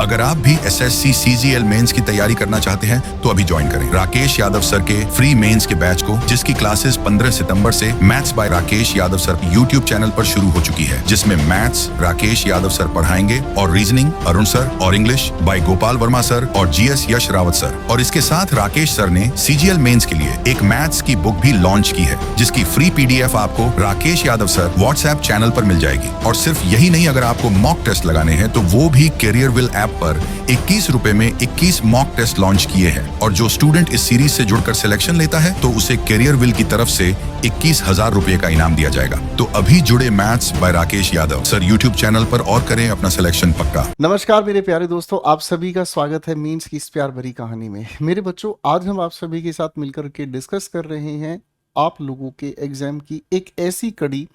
अगर आप भी SSC CGL मेंस की तैयारी करना चाहते हैं तो अभी ज्वाइन करें राकेश यादव सर के फ्री मेंस के बैच को, जिसकी क्लासेस 15 सितंबर से maths by Rakesh Yadav sir YouTube channel पर शुरू हो चुकी है, जिसमें मैथ्स राकेश यादव सर पढ़ाएंगे और रीजनिंग अरुण सर और English by Gopal Verma sir और GS यश रावत सर। और इसके साथ राकेश सर ने CGL मेंस के लिए एक मैथ्स की बुक भी लॉन्च की है, जिसकी फ्री PDF आपको Rakesh Yadav sir WhatsApp channel पर मिल जाएगी। और सिर्फ यही नहीं, अगर आपको मॉक टेस्ट लगाने हैं तो वो भी कैरियर विल ऐप पर 21 रुपए में 21 मॉक टेस्ट लॉन्च किए हैं। और जो स्टूडेंट इस सीरीज से जुड़कर सिलेक्शन लेता है तो उसे कैरियर विल की तरफ से 21,000 रुपए का इनाम दिया जाएगा। तो अभी जुड़े maths by Rakesh Yadav sir YouTube channel पर और करें अपना सिलेक्शन पक्का। नमस्कार मेरे प्यारे दोस्तों, आप सभी का स्वागत है मीन्स की इस प्यार भरी कहानी में। मेरे बच्चों, आज हम आप सभी के साथ मिलकर के डिस्कस कर रहे हैं आप लोगों के एग्जाम की एक ऐसी कड़ी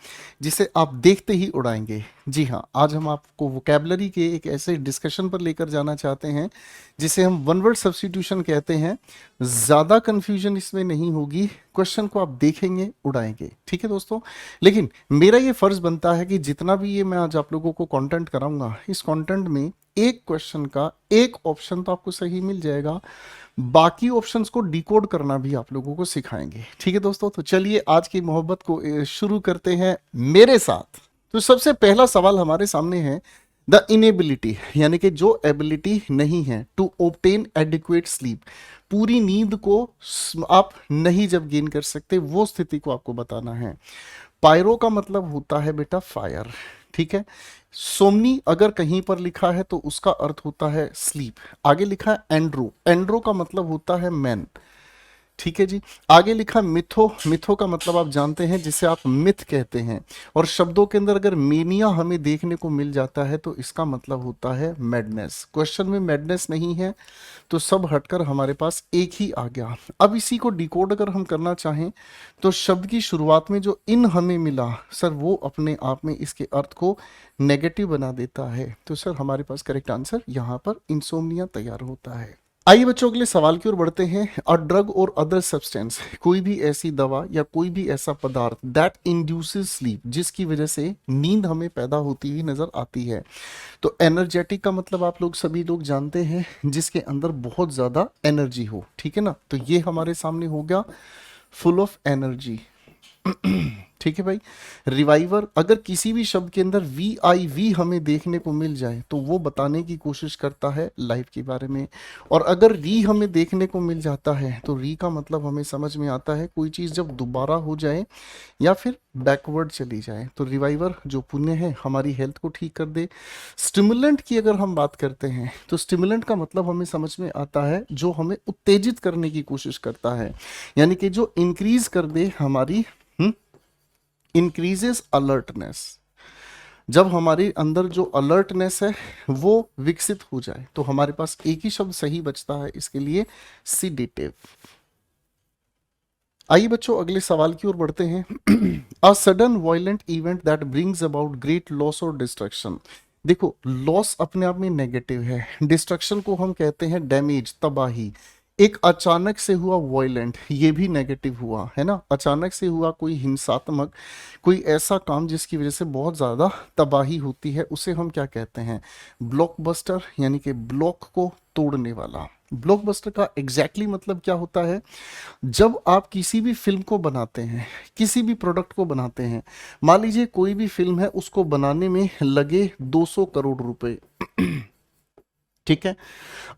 जिसे आप देखते ही उड़ाएंगे। जी हाँ, आज हम आपको वोकैबुलरी के एक ऐसे डिस्कशन पर लेकर जाना चाहते हैं जिसे हम वन वर्ड सब्स्टिट्यूशन कहते हैं। ज़्यादा कन्फ्यूजन इसमें नहीं होगी, क्वेश्चन को आप देखेंगे, उड़ाएंगे। ठीक है दोस्तों, लेकिन मेरा ये फर्ज बनता है कि जितना भी ये मैं आज आप लोगों को कंटेंट कराऊंगा, इस कंटेंट में एक क्वेश्चन का एक ऑप्शन तो आपको सही मिल जाएगा, बाकी ऑप्शंस को डिकोड करना भी आप लोगों को सिखाएंगे। ठीक है दोस्तों, तो चलिए आज की मोहब्बत को शुरू करते हैं मेरे साथ। तो सबसे पहला सवाल हमारे सामने है द इनेबिलिटी, यानी कि जो एबिलिटी नहीं है टू ऑब्टेन एडिक्वेट स्लीप, पूरी नींद को आप नहीं जब गेन कर सकते, वो स्थिति को आपको बताना है। पायरो का मतलब होता है बेटा फायर, ठीक है। सोमनी अगर कहीं पर लिखा है तो उसका अर्थ होता है स्लीप। आगे लिखा है एंड्रो, एंड्रो का मतलब होता है मैन, ठीक है जी। आगे लिखा मिथो, मिथो का मतलब आप जानते हैं जिसे आप मिथ कहते हैं। और शब्दों के अंदर अगर मेनिया हमें देखने को मिल जाता है तो इसका मतलब होता है मैडनेस। क्वेश्चन में मैडनेस नहीं है तो सब हटकर हमारे पास एक ही आ गया। अब इसी को डिकोड अगर हम करना चाहें तो शब्द की शुरुआत में जो इन हमें मिला सर, वो अपने आप में इसके अर्थ को नेगेटिव बना देता है। तो सर हमारे पास करेक्ट आंसर यहाँ पर इंसोम्निया तैयार होता है। आइए बच्चों, अगले सवाल की ओर बढ़ते हैं। अ ड्रग और अदर सब्सटेंस, कोई भी ऐसी दवा या कोई भी ऐसा पदार्थ दैट इंड्यूसेस स्लीप, जिसकी वजह से नींद हमें पैदा होती हुई नजर आती है। तो एनर्जेटिक का मतलब आप लोग सभी लोग जानते हैं, जिसके अंदर बहुत ज्यादा एनर्जी हो, ठीक है ना। तो ये हमारे सामने हो गया फुल ऑफ एनर्जी, ठीक है भाई। रिवाइवर, अगर किसी भी शब्द के अंदर VIV हमें देखने को मिल जाए तो वो बताने की कोशिश करता है लाइफ के बारे में। और अगर री हमें देखने को मिल जाता है तो री का मतलब हमें समझ में आता है कोई चीज़ जब दोबारा हो जाए या फिर बैकवर्ड चली जाए। तो रिवाइवर जो पुण्य है हमारी हेल्थ को ठीक कर दे। स्टिमुलेंट की अगर हम बात करते हैं तो स्टिमुलेंट का मतलब हमें समझ में आता है जो हमें उत्तेजित करने की कोशिश करता है, यानी कि जो इंक्रीज कर दे हमारी इंक्रीजेस अलर्टनेस। जब हमारे अंदर जो अलर्टनेस है वो विकसित हो जाए तो हमारे पास एक ही शब्द सही बचता है इसके लिए, सीडेटिव। आइए बच्चों अगले सवाल की ओर बढ़ते हैं। A sudden violent event that brings about great loss और डिस्ट्रक्शन। देखो, लॉस अपने आप में नेगेटिव है, डिस्ट्रक्शन को हम कहते हैं डैमेज, तबाही। एक अचानक से हुआ वायलेंट, ये भी नेगेटिव हुआ है ना। अचानक से हुआ कोई हिंसात्मक, कोई ऐसा काम जिसकी वजह से बहुत ज़्यादा तबाही होती है, उसे हम क्या कहते हैं, ब्लॉकबस्टर, यानी कि ब्लॉक को तोड़ने वाला। ब्लॉकबस्टर का एग्जैक्टली मतलब क्या होता है, जब आप किसी भी फिल्म को बनाते हैं, किसी भी प्रोडक्ट को बनाते हैं, मान लीजिए कोई भी फिल्म है, उसको बनाने में लगे 200 करोड़ रुपए, ठीक है।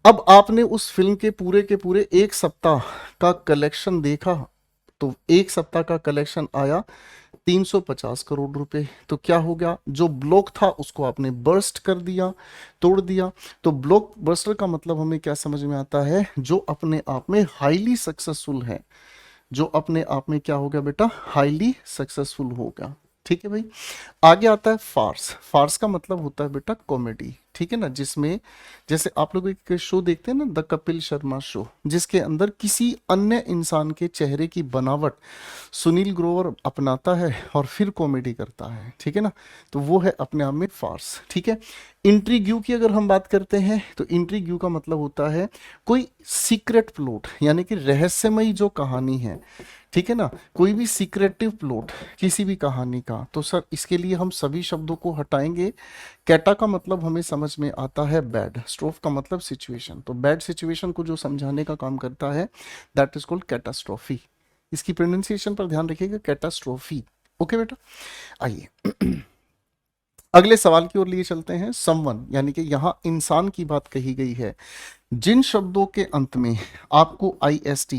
अब आपने उस फिल्म के पूरे एक सप्ताह का कलेक्शन देखा तो एक सप्ताह का कलेक्शन आया 350 करोड़ रुपए। तो क्या हो गया, जो ब्लॉक था उसको आपने बर्स्ट कर दिया, तोड़ दिया। तो ब्लॉक बस्टर का मतलब हमें क्या समझ में आता है, जो अपने आप में हाईली सक्सेसफुल है, जो अपने आप में क्या हो गया बेटा, हाईली सक्सेसफुल हो गया, ठीक है भाई। आगे आता है फार्स। फार्स का मतलब होता है बेटा कॉमेडी, ठीक है ना, जिसमें जैसे आप लोग एक शो देखते हैं ना, द कपिल शर्मा शो, जिसके अंदर किसी अन्य इंसान के चेहरे की बनावट सुनील ग्रोवर अपनाता है और फिर कॉमेडी करता है, ठीक है ना। तो वो है अपने आप में फार्स, ठीक है। इंट्रीग्यू की अगर हम बात करते हैं तो इंट्रीग्यू का मतलब होता है कोई सीक्रेट प्लॉट, यानी कि रहस्यमयी जो कहानी है, ठीक है ना, कोई भी सीक्रेटिव प्लॉट किसी भी कहानी का। तो सर इसके लिए हम सभी शब्दों को हटाएंगे। कैटा का मतलब हमें समझ में आता है बैड, स्ट्रोफ का मतलब सिचुएशन, तो बैड सिचुएशन को जो समझाने का काम करता है दैट इज कॉल्ड कैटास्ट्रोफी। इसकी प्रोनाउंसिएशन पर ध्यान रखिएगा, कैटास्ट्रोफी। ओके बेटा, आइए अगले सवाल की ओर लिए चलते हैं। समवन, यानी कि यहां इंसान की बात कही गई है। जिन शब्दों के अंत में आपको IST,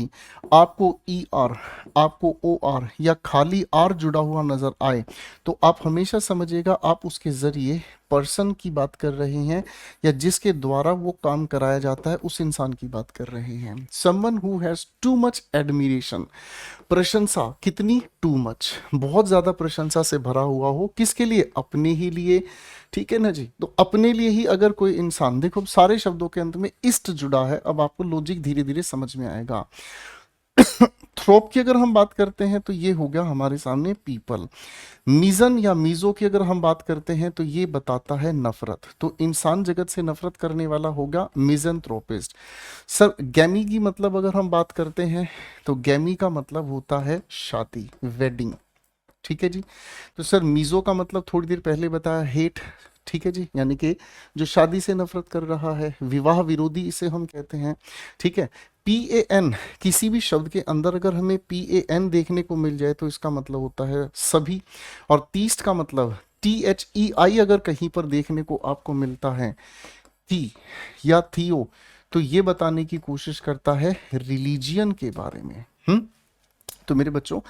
आपको ER, आपको OR या खाली R जुड़ा हुआ नजर आए तो आप हमेशा समझिएगा आप उसके जरिए पर्सन की बात कर रहे हैं, या जिसके द्वारा वो काम कराया जाता है उस इंसान की बात कर रहे हैं। Someone who has too much admiration, प्रशंसा कितनी, टू मच, बहुत ज्यादा प्रशंसा से भरा हुआ हो, किसके लिए, अपने ही लिए, ठीक है ना जी। तो अपने लिए ही अगर कोई इंसान, देखो सारे शब्दों के अंत में इस्ट जुड़ा है, अब आपको लॉजिक धीरे धीरे समझ में आएगा। थ्रोप की अगर हम बात करते हैं तो ये हो गया हमारे सामने पीपल। मिजन या मीजो की अगर हम बात करते हैं तो ये बताता है नफरत, तो इंसान जगत से नफरत करने वाला होगा मिजनथ्रोपिस्ट। सर गैमी की मतलब अगर हम बात करते हैं तो गैमी का मतलब होता है शादी, वेडिंग, ठीक है जी। तो सर मीजो का मतलब थोड़ी देर पहले बताया हेट, ठीक है जी, यानी कि जो शादी से नफरत कर रहा है, विवाह विरोधी इसे हम कहते हैं, ठीक है। PAN, किसी भी शब्द के अंदर अगर हमें PAN देखने को मिल जाए तो इसका मतलब होता है सभी। और तीस्ट का मतलब THEI अगर कहीं पर देखने को आपको मिलता है, थी या थियो, तो ये बताने की कोशिश करता है रिलीजियन के बारे में। तो मेरे बच्चों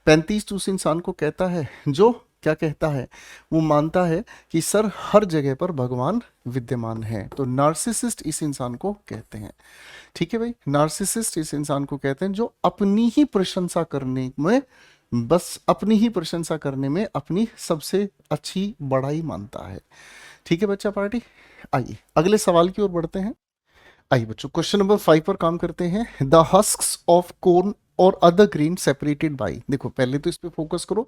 35 उस इंसान को कहता है जो क्या कहता है, वो मानता है कि सर हर जगह पर भगवान विद्यमान है, तो नार्सिसिस्ट इस इंसान को कहते हैं, ठीक है भाई। नार्सिसिस्ट इस इंसान को कहते हैं जो अपनी ही प्रशंसा करने में, बस अपनी ही प्रशंसा करने में अपनी सबसे अच्छी बड़ाई मानता है, ठीक है बच्चा पार्टी। आइए अगले सवाल की ओर बढ़ते हैं। आइए बच्चों क्वेश्चन नंबर 5 पर काम करते हैं। द हस्क्स ऑफ कॉर्न और अदर ग्रेन सेपरेटेड बाई, देखो पहले तो इस पे फोकस करो,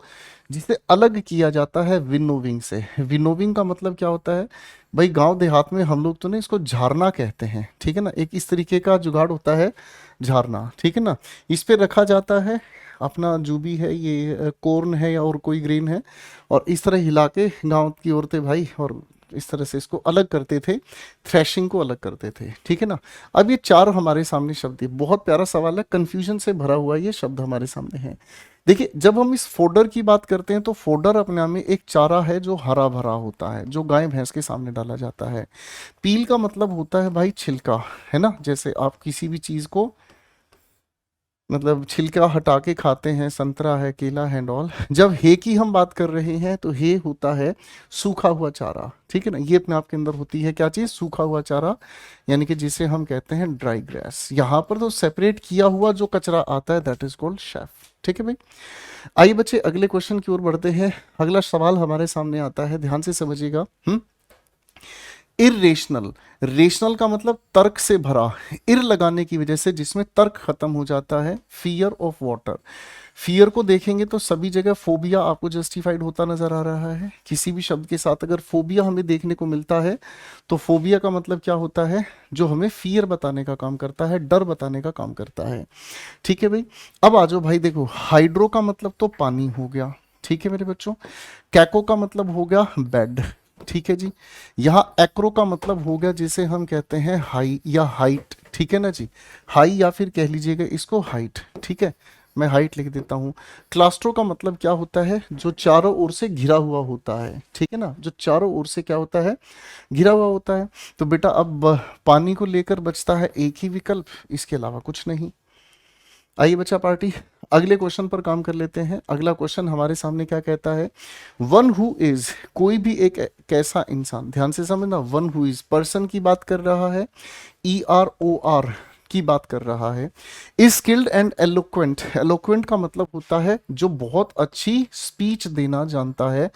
जिसे अलग किया जाता है विनोविंग से। विनोविंग का मतलब क्या होता है भाई, गांव देहात में हम लोग तो नहीं इसको झारना कहते हैं, ठीक है ना, एक इस तरीके का जुगाड़ होता है झारना, ठीक है ना। इस पे रखा जाता है अपना जो भी है ये कॉर्न है या और कोई ग्रेन है, और इस तरह हिला के गाँव की औरतें भाई और इस तरह से इसको अलग करते थे, थ्रेशिंग को अलग करते थे, ठीक है ना। अब ये चार हमारे सामने शब्द है, बहुत प्यारा सवाल है, कंफ्यूजन से भरा हुआ ये शब्द हमारे सामने है। देखिए जब हम इस फोडर की बात करते हैं तो फोडर अपने आप में एक चारा है जो हरा भरा होता है, जो गाय भैंस के सामने डाला जाता है। पील का मतलब होता है भाई छिलका, है ना, जैसे आप किसी भी चीज को मतलब छिलका हटा के खाते हैं, संतरा है, केला है, ऑल। जब हे की हम बात कर रहे हैं तो हे होता है सूखा हुआ चारा, ठीक है ना, ये अपने आप के अंदर होती है क्या चीज, सूखा हुआ चारा, यानी कि जिसे हम कहते हैं ड्राई ग्रास। यहाँ पर तो सेपरेट किया हुआ जो कचरा आता है दैट इज कॉल्ड शेफ, ठीक है भाई। आइए बच्चे अगले क्वेश्चन की ओर बढ़ते हैं। अगला सवाल हमारे सामने आता है, ध्यान से समझिएगा। इरेशनल, रेशनल का मतलब तर्क से भरा, इर लगाने की वजह से जिसमें तर्क खत्म हो जाता है। फियर ऑफ वाटर, फियर को देखेंगे तो सभी जगह फोबिया आपको जस्टिफाइड होता नजर आ रहा है। किसी भी शब्द के साथ अगर फोबिया हमें देखने को मिलता है तो फोबिया का मतलब क्या होता है, जो हमें फियर बताने का काम करता है, डर बताने का काम करता है, ठीक है भाई। अब आ जाओ भाई, देखो हाइड्रो का मतलब तो पानी हो गया, ठीक है मेरे बच्चों। कैको का मतलब हो गया बेड, ठीक है जी। यहाँ एक्रो का मतलब हो गया जिसे हम कहते हैं हाई या हाइट, ठीक है ना जी, हाई या फिर कह लीजिएगा इसको हाइट, ठीक है, मैं हाइट लिख देता हूँ। क्लास्ट्रो का मतलब क्या होता है, जो चारों ओर से घिरा हुआ होता है, ठीक है ना, जो चारों ओर से क्या होता है, घिरा हुआ होता है। तो बेटा अब पानी को लेकर बचता है एक ही विकल्प, इसके अलावा कुछ नहीं। आइए बच्चा पार्टी अगले क्वेश्चन पर काम कर लेते हैं। अगला क्वेश्चन हमारे सामने क्या कहता है, वन हु इज, कोई भी एक कैसा इंसान, ध्यान से समझना, वन हु इज पर्सन की बात कर रहा है, EROR की बात कर रहा है, is skilled and eloquent, eloquent का मतलब होता है जो बहुत अच्छी स्पीच देना जानता है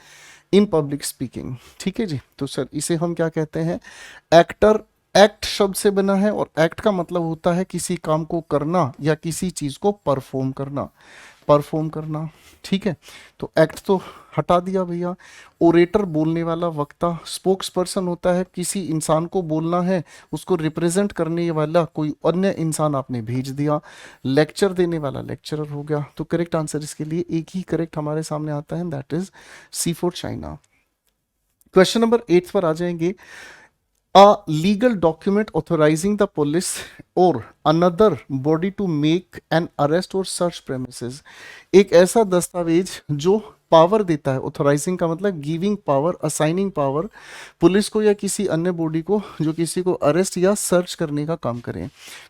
इन पब्लिक स्पीकिंग, ठीक है जी। तो सर इसे हम क्या कहते हैं, एक्टर, एक्ट शब्द से बना है, और एक्ट का मतलब होता है किसी काम को करना या किसी चीज को परफॉर्म करना। परफॉर्म करना, ठीक है। तो एक्ट तो हटा दिया भैया। ओरेटर बोलने वाला वक्ता, स्पोक्स पर्सन होता है, किसी इंसान को बोलना है, उसको रिप्रेजेंट करने वाला कोई अन्य इंसान आपने भेज दिया। लेक्चर देने वाला लेक्चरर हो गया। तो करेक्ट आंसर इसके लिए एक ही करेक्ट हमारे सामने आता है, that is C for China. Question number 8 पर आ जाएंगे। A legal document authorizing the police or another body to make an arrest or search premises। एक ऐसा दस्तावेज जो पावर देता है, ऑथोराइजिंग का मतलब giving power, assigning power police को या किसी अन्य बॉडी को जो किसी को अरेस्ट या सर्च करने का काम करें।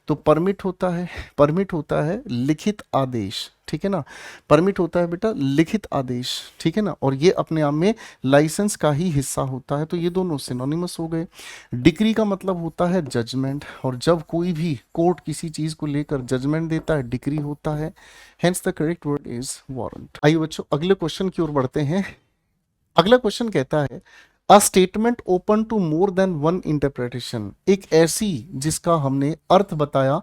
तो परमिट होता है लिखित आदेश, ठीक है ना। परमिट होता है बेटा लिखित आदेश, ठीक है ना। और ये अपने आप में लाइसेंस का ही हिस्सा होता है। तो ये दोनों सिनोनिमस हो गए। डिक्री का मतलब होता है जजमेंट, और जब कोई भी कोर्ट किसी चीज को लेकर जजमेंट देता है डिक्री होता है। Hence the correct word is warrant. आइए बच्चों अगले क्वेश्चन की ओर बढ़ते हैं। अगला क्वेश्चन कहता है a statement open to more than one interpretation. एक ऐसी जिसका हमने अर्थ बताया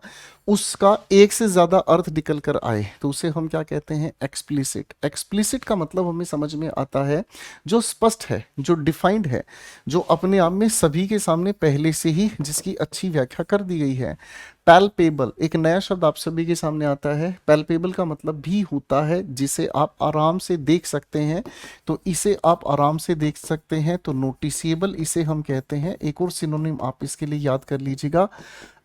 उसका एक से ज्यादा अर्थ निकल कर आए तो उसे हम क्या कहते हैं, एक्सप्लिसिट। एक्सप्लिसिट का मतलब हमें समझ में आता है जो स्पष्ट है, जो डिफाइंड है, जो अपने आप में सभी के सामने पहले से ही जिसकी अच्छी व्याख्या कर दी गई है। पैल्पेबल एक नया शब्द आप सभी के सामने आता है। पैल्पेबल का मतलब भी होता है जिसे आप आराम से देख सकते हैं, तो इसे आप आराम से देख सकते हैं। तो नोटिसेबल इसे हम कहते हैं। एक और सिनोनिम आप इसके लिए याद कर लीजिएगा,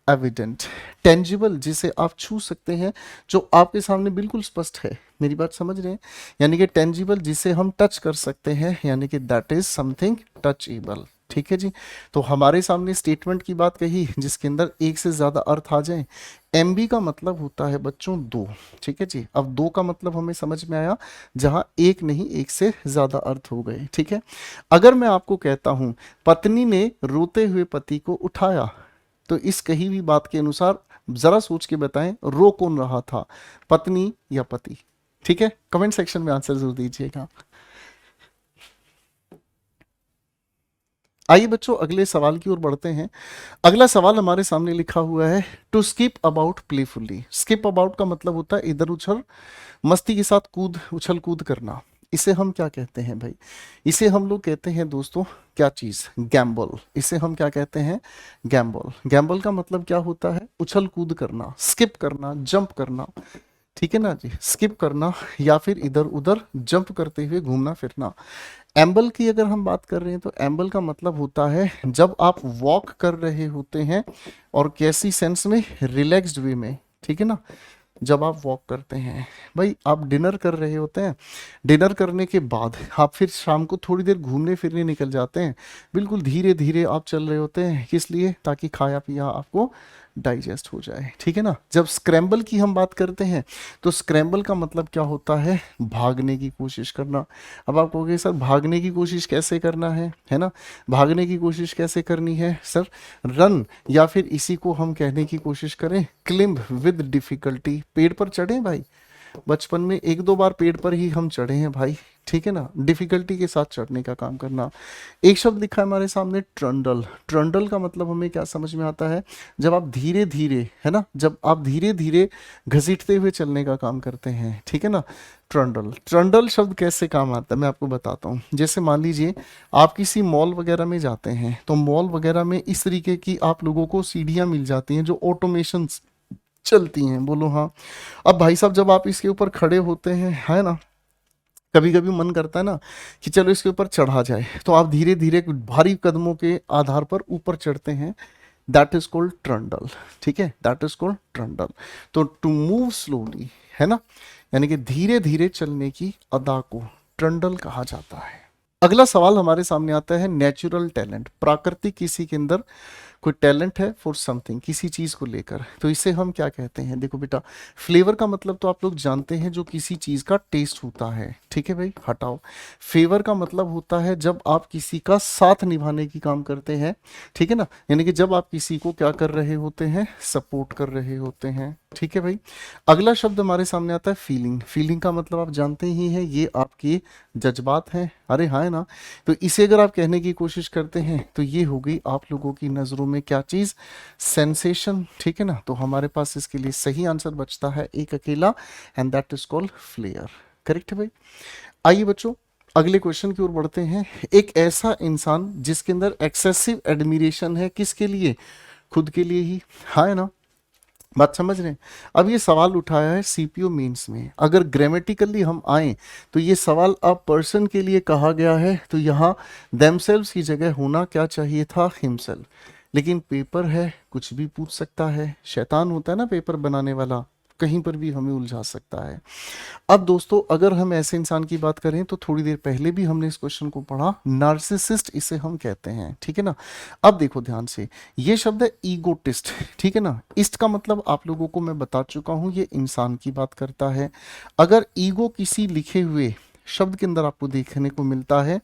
एविडेंट। टेंजिबल जिसे आप छू सकते हैं, जो आपके सामने बिल्कुल स्पष्ट है। मेरी बात समझ रहे हैं, यानी कि टेंजिबल जिसे हम टच कर सकते हैं, यानी कि दैट इज समथिंग टचेबल, ठीक है जी। तो हमारे सामने स्टेटमेंट की बात कही जिसके अंदर एक से ज्यादा अर्थ आ जाए। एमबी का मतलब होता है बच्चों दो, ठीक है जी। अब दो का मतलब हमें समझ में आया जहां एक नहीं एक से ज्यादा अर्थ हो गए, ठीक है। अगर मैं आपको कहता हूं पत्नी ने रोते हुए पति को उठाया, तो इस कही हुई बात के अनुसार जरा सोच के बताएं रो कौन रहा था, पत्नी या पति, ठीक है। कमेंट सेक्शन में आंसर जरूर दीजिएगा। आइए बच्चों अगले सवाल की ओर बढ़ते हैं। अगला सवाल हमारे सामने लिखा हुआ है to skip about playfully. Skip about का मतलब होता है इधर उछल, मस्ती के साथ उछल कूद करना। इसे हम क्या कहते हैं भाई, इसे हम लोग कहते हैं दोस्तों क्या चीज, गैम्बल। इसे हम क्या कहते हैं, गैम्बल। गैम्बल का मतलब क्या होता है, उछल कूद करना, स्किप करना, जंप करना, ठीक है ना जी। स्किप करना या फिर इधर उधर जंप करते हुए घूमना फिरना। एम्बल की अगर हम बात कर रहे हैं तो एम्बल का मतलब होता है जब आप वॉक कर रहे होते हैं, और कैसी सेंस में, रिलैक्स्ड वे में, ठीक है ना। जब आप वॉक करते हैं भाई, आप डिनर कर रहे होते हैं, डिनर करने के बाद आप फिर शाम को थोड़ी देर घूमने फिरने निकल जाते हैं, बिल्कुल धीरे धीरे आप चल रहे होते हैं, किस लिए, ताकि खाया पिया आपको डाइजेस्ट हो जाए, ठीक है ना। जब स्क्रैम्बल की हम बात करते हैं तो स्क्रैम्बल का मतलब क्या होता है, भागने की कोशिश करना। अब आप कहोगे सर भागने की कोशिश कैसे करना है ना। भागने की कोशिश कैसे करनी है सर, रन, या फिर इसी को हम कहने की कोशिश करें क्लिम्ब विद डिफिकल्टी। पेड़ पर चढ़े भाई, बचपन में एक दो बार पेड़ पर ही हम चढ़े हैं भाई, ठीक है ना। डिफिकल्टी के साथ चढ़ने का काम करना। एक शब्द लिखा है हमारे सामने ट्रंडल। ट्रंडल का मतलब हमें क्या समझ में आता है, जब आप धीरे धीरे, है ना, जब आप धीरे धीरे घसीटते हुए चलने का काम करते हैं, ठीक है ना। ट्रंडल, ट्रंडल शब्द कैसे काम आता है मैं आपको बताता हूँ। जैसे मान लीजिए आप किसी मॉल वगैरह में जाते हैं, तो मॉल वगैरह में इस तरीके की आप लोगों को सीढ़ियाँ मिल जाती हैं जो ऑटोमेशन चलती हैं, बोलो हाँ। अब भाई साहब जब आप इसके ऊपर खड़े होते हैं, है ना, कभी कभी मन करता है ना कि चलो इसके ऊपर चढ़ा जाए, तो आप धीरे धीरे भारी कदमों के आधार पर ऊपर चढ़ते हैं, दैट इज कॉल्ड ट्रंडल, ठीक है, दैट इज कॉल्ड ट्रंडल। तो टू मूव स्लोली, है ना, यानी कि धीरे धीरे चलने की अदा को ट्रंडल कहा जाता है। अगला सवाल हमारे सामने आता है नेचुरल टैलेंट। प्राकृतिक किसी के अंदर कोई टैलेंट है फॉर समथिंग, किसी चीज को लेकर, तो इसे हम क्या कहते हैं। देखो बेटा, फ्लेवर का मतलब तो आप लोग जानते हैं, जो किसी चीज का टेस्ट होता है, ठीक है भाई, हटाओ। फेवर का मतलब होता है जब आप किसी का साथ निभाने की काम करते हैं, ठीक है ना, यानी कि जब आप किसी को क्या कर रहे होते हैं, सपोर्ट कर रहे होते हैं, ठीक है भाई। अगला शब्द हमारे सामने आता है फीलिंग। फीलिंग का मतलब आप जानते ही हैं, ये आपके जज्बात हैं, अरे हाँ, है ना। तो इसे अगर आप कहने की कोशिश करते हैं तो ये हो गई आप लोगों की नजरों में क्या चीज, सेंसेशन, ठीक है ना। तो हमारे पास इसके लिए सही आंसर बचता है एक अकेला, and that is called flair. Correct है भाई। आइए बच्चों अगले क्वेश्चन की ओर बढ़ते हैं। एक ऐसा इंसान जिसके अंदर एक्सेसिव एडमिरेशन है, किसके लिए, खुद के लिए ही, हाँ है ना, बात समझ रहे हैं। अब ये सवाल उठाया है सीपीओ मेंस में। अगर ग्रामेटिकली हम आए तो ये सवाल अब पर्सन के लिए कहा गया है, तो यहाँ देमसेल्व्स की जगह होना क्या चाहिए था, हिमसेल्फ। लेकिन पेपर है, कुछ भी पूछ सकता है, शैतान होता है ना पेपर बनाने वाला, कहीं पर भी हमें उलझा सकता है। अब दोस्तों अगर हम ऐसे इंसान की बात करें तो थोड़ी देर पहले भी हमने इस क्वेश्चन को पढ़ा, नार्सिसिस्ट इसे हम कहते हैं, ठीक है ना। अब देखो ध्यान से, ये शब्द है ईगोटिस्ट, ठीक है ना। इस्ट का मतलब आप लोगों को मैं बता चुका हूं, ये इंसान की बात करता है। अगर ईगो किसी लिखे हुए शब्द के अंदर आपको देखने को मिलता है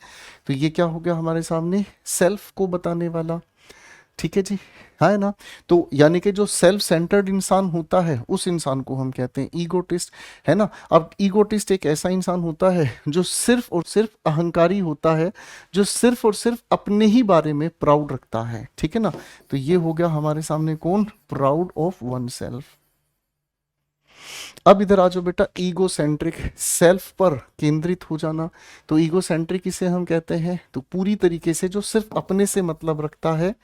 तो ये क्या हो गया हमारे सामने, सेल्फ को बताने वाला, ठीक है जी, है ना। तो यानी कि जो सेल्फ सेंटर्ड इंसान होता है उस इंसान को हम कहते हैं ईगोटिस्ट, है ना। अब ईगोटिस्ट एक ऐसा इंसान होता है जो सिर्फ और सिर्फ अहंकारी होता है, जो सिर्फ और सिर्फ अपने ही बारे में प्राउड रखता है, ठीक है ना। तो ये हो गया हमारे सामने कौन, प्राउड ऑफ वन सेल्फ। अब इधर आ जाओ बेटा, ईगो सेंट्रिक, सेल्फ पर केंद्रित हो जाना। तो ईगो सेंट्रिक इसे हम कहते हैं, तो पूरी तरीके से जो सिर्फ अपने से मतलब रखता है,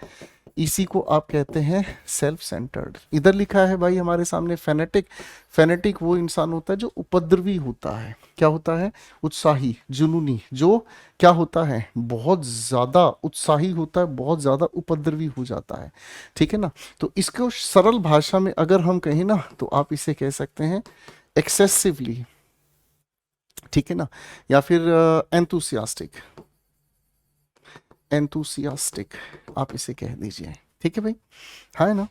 इसी को आप कहते हैं सेल्फ सेंटर्ड। इधर लिखा है भाई हमारे सामने फेनेटिक। फेनेटिक वो इंसान होता है जो उपद्रवी होता है, क्या होता है, उत्साही, जुनूनी, जो क्या होता है, बहुत ज्यादा उत्साही होता है, बहुत ज्यादा उपद्रवी हो जाता है, ठीक है ना। तो इसको सरल भाषा में अगर हम कहें ना तो आप इसे कह सकते हैं एक्सेसिवली, ठीक है ना, या फिर एंथुसियास्टिक, एंथुसियास्टिक आप इसे कह दीजिए, ठीक है भाई, हाँ है ना।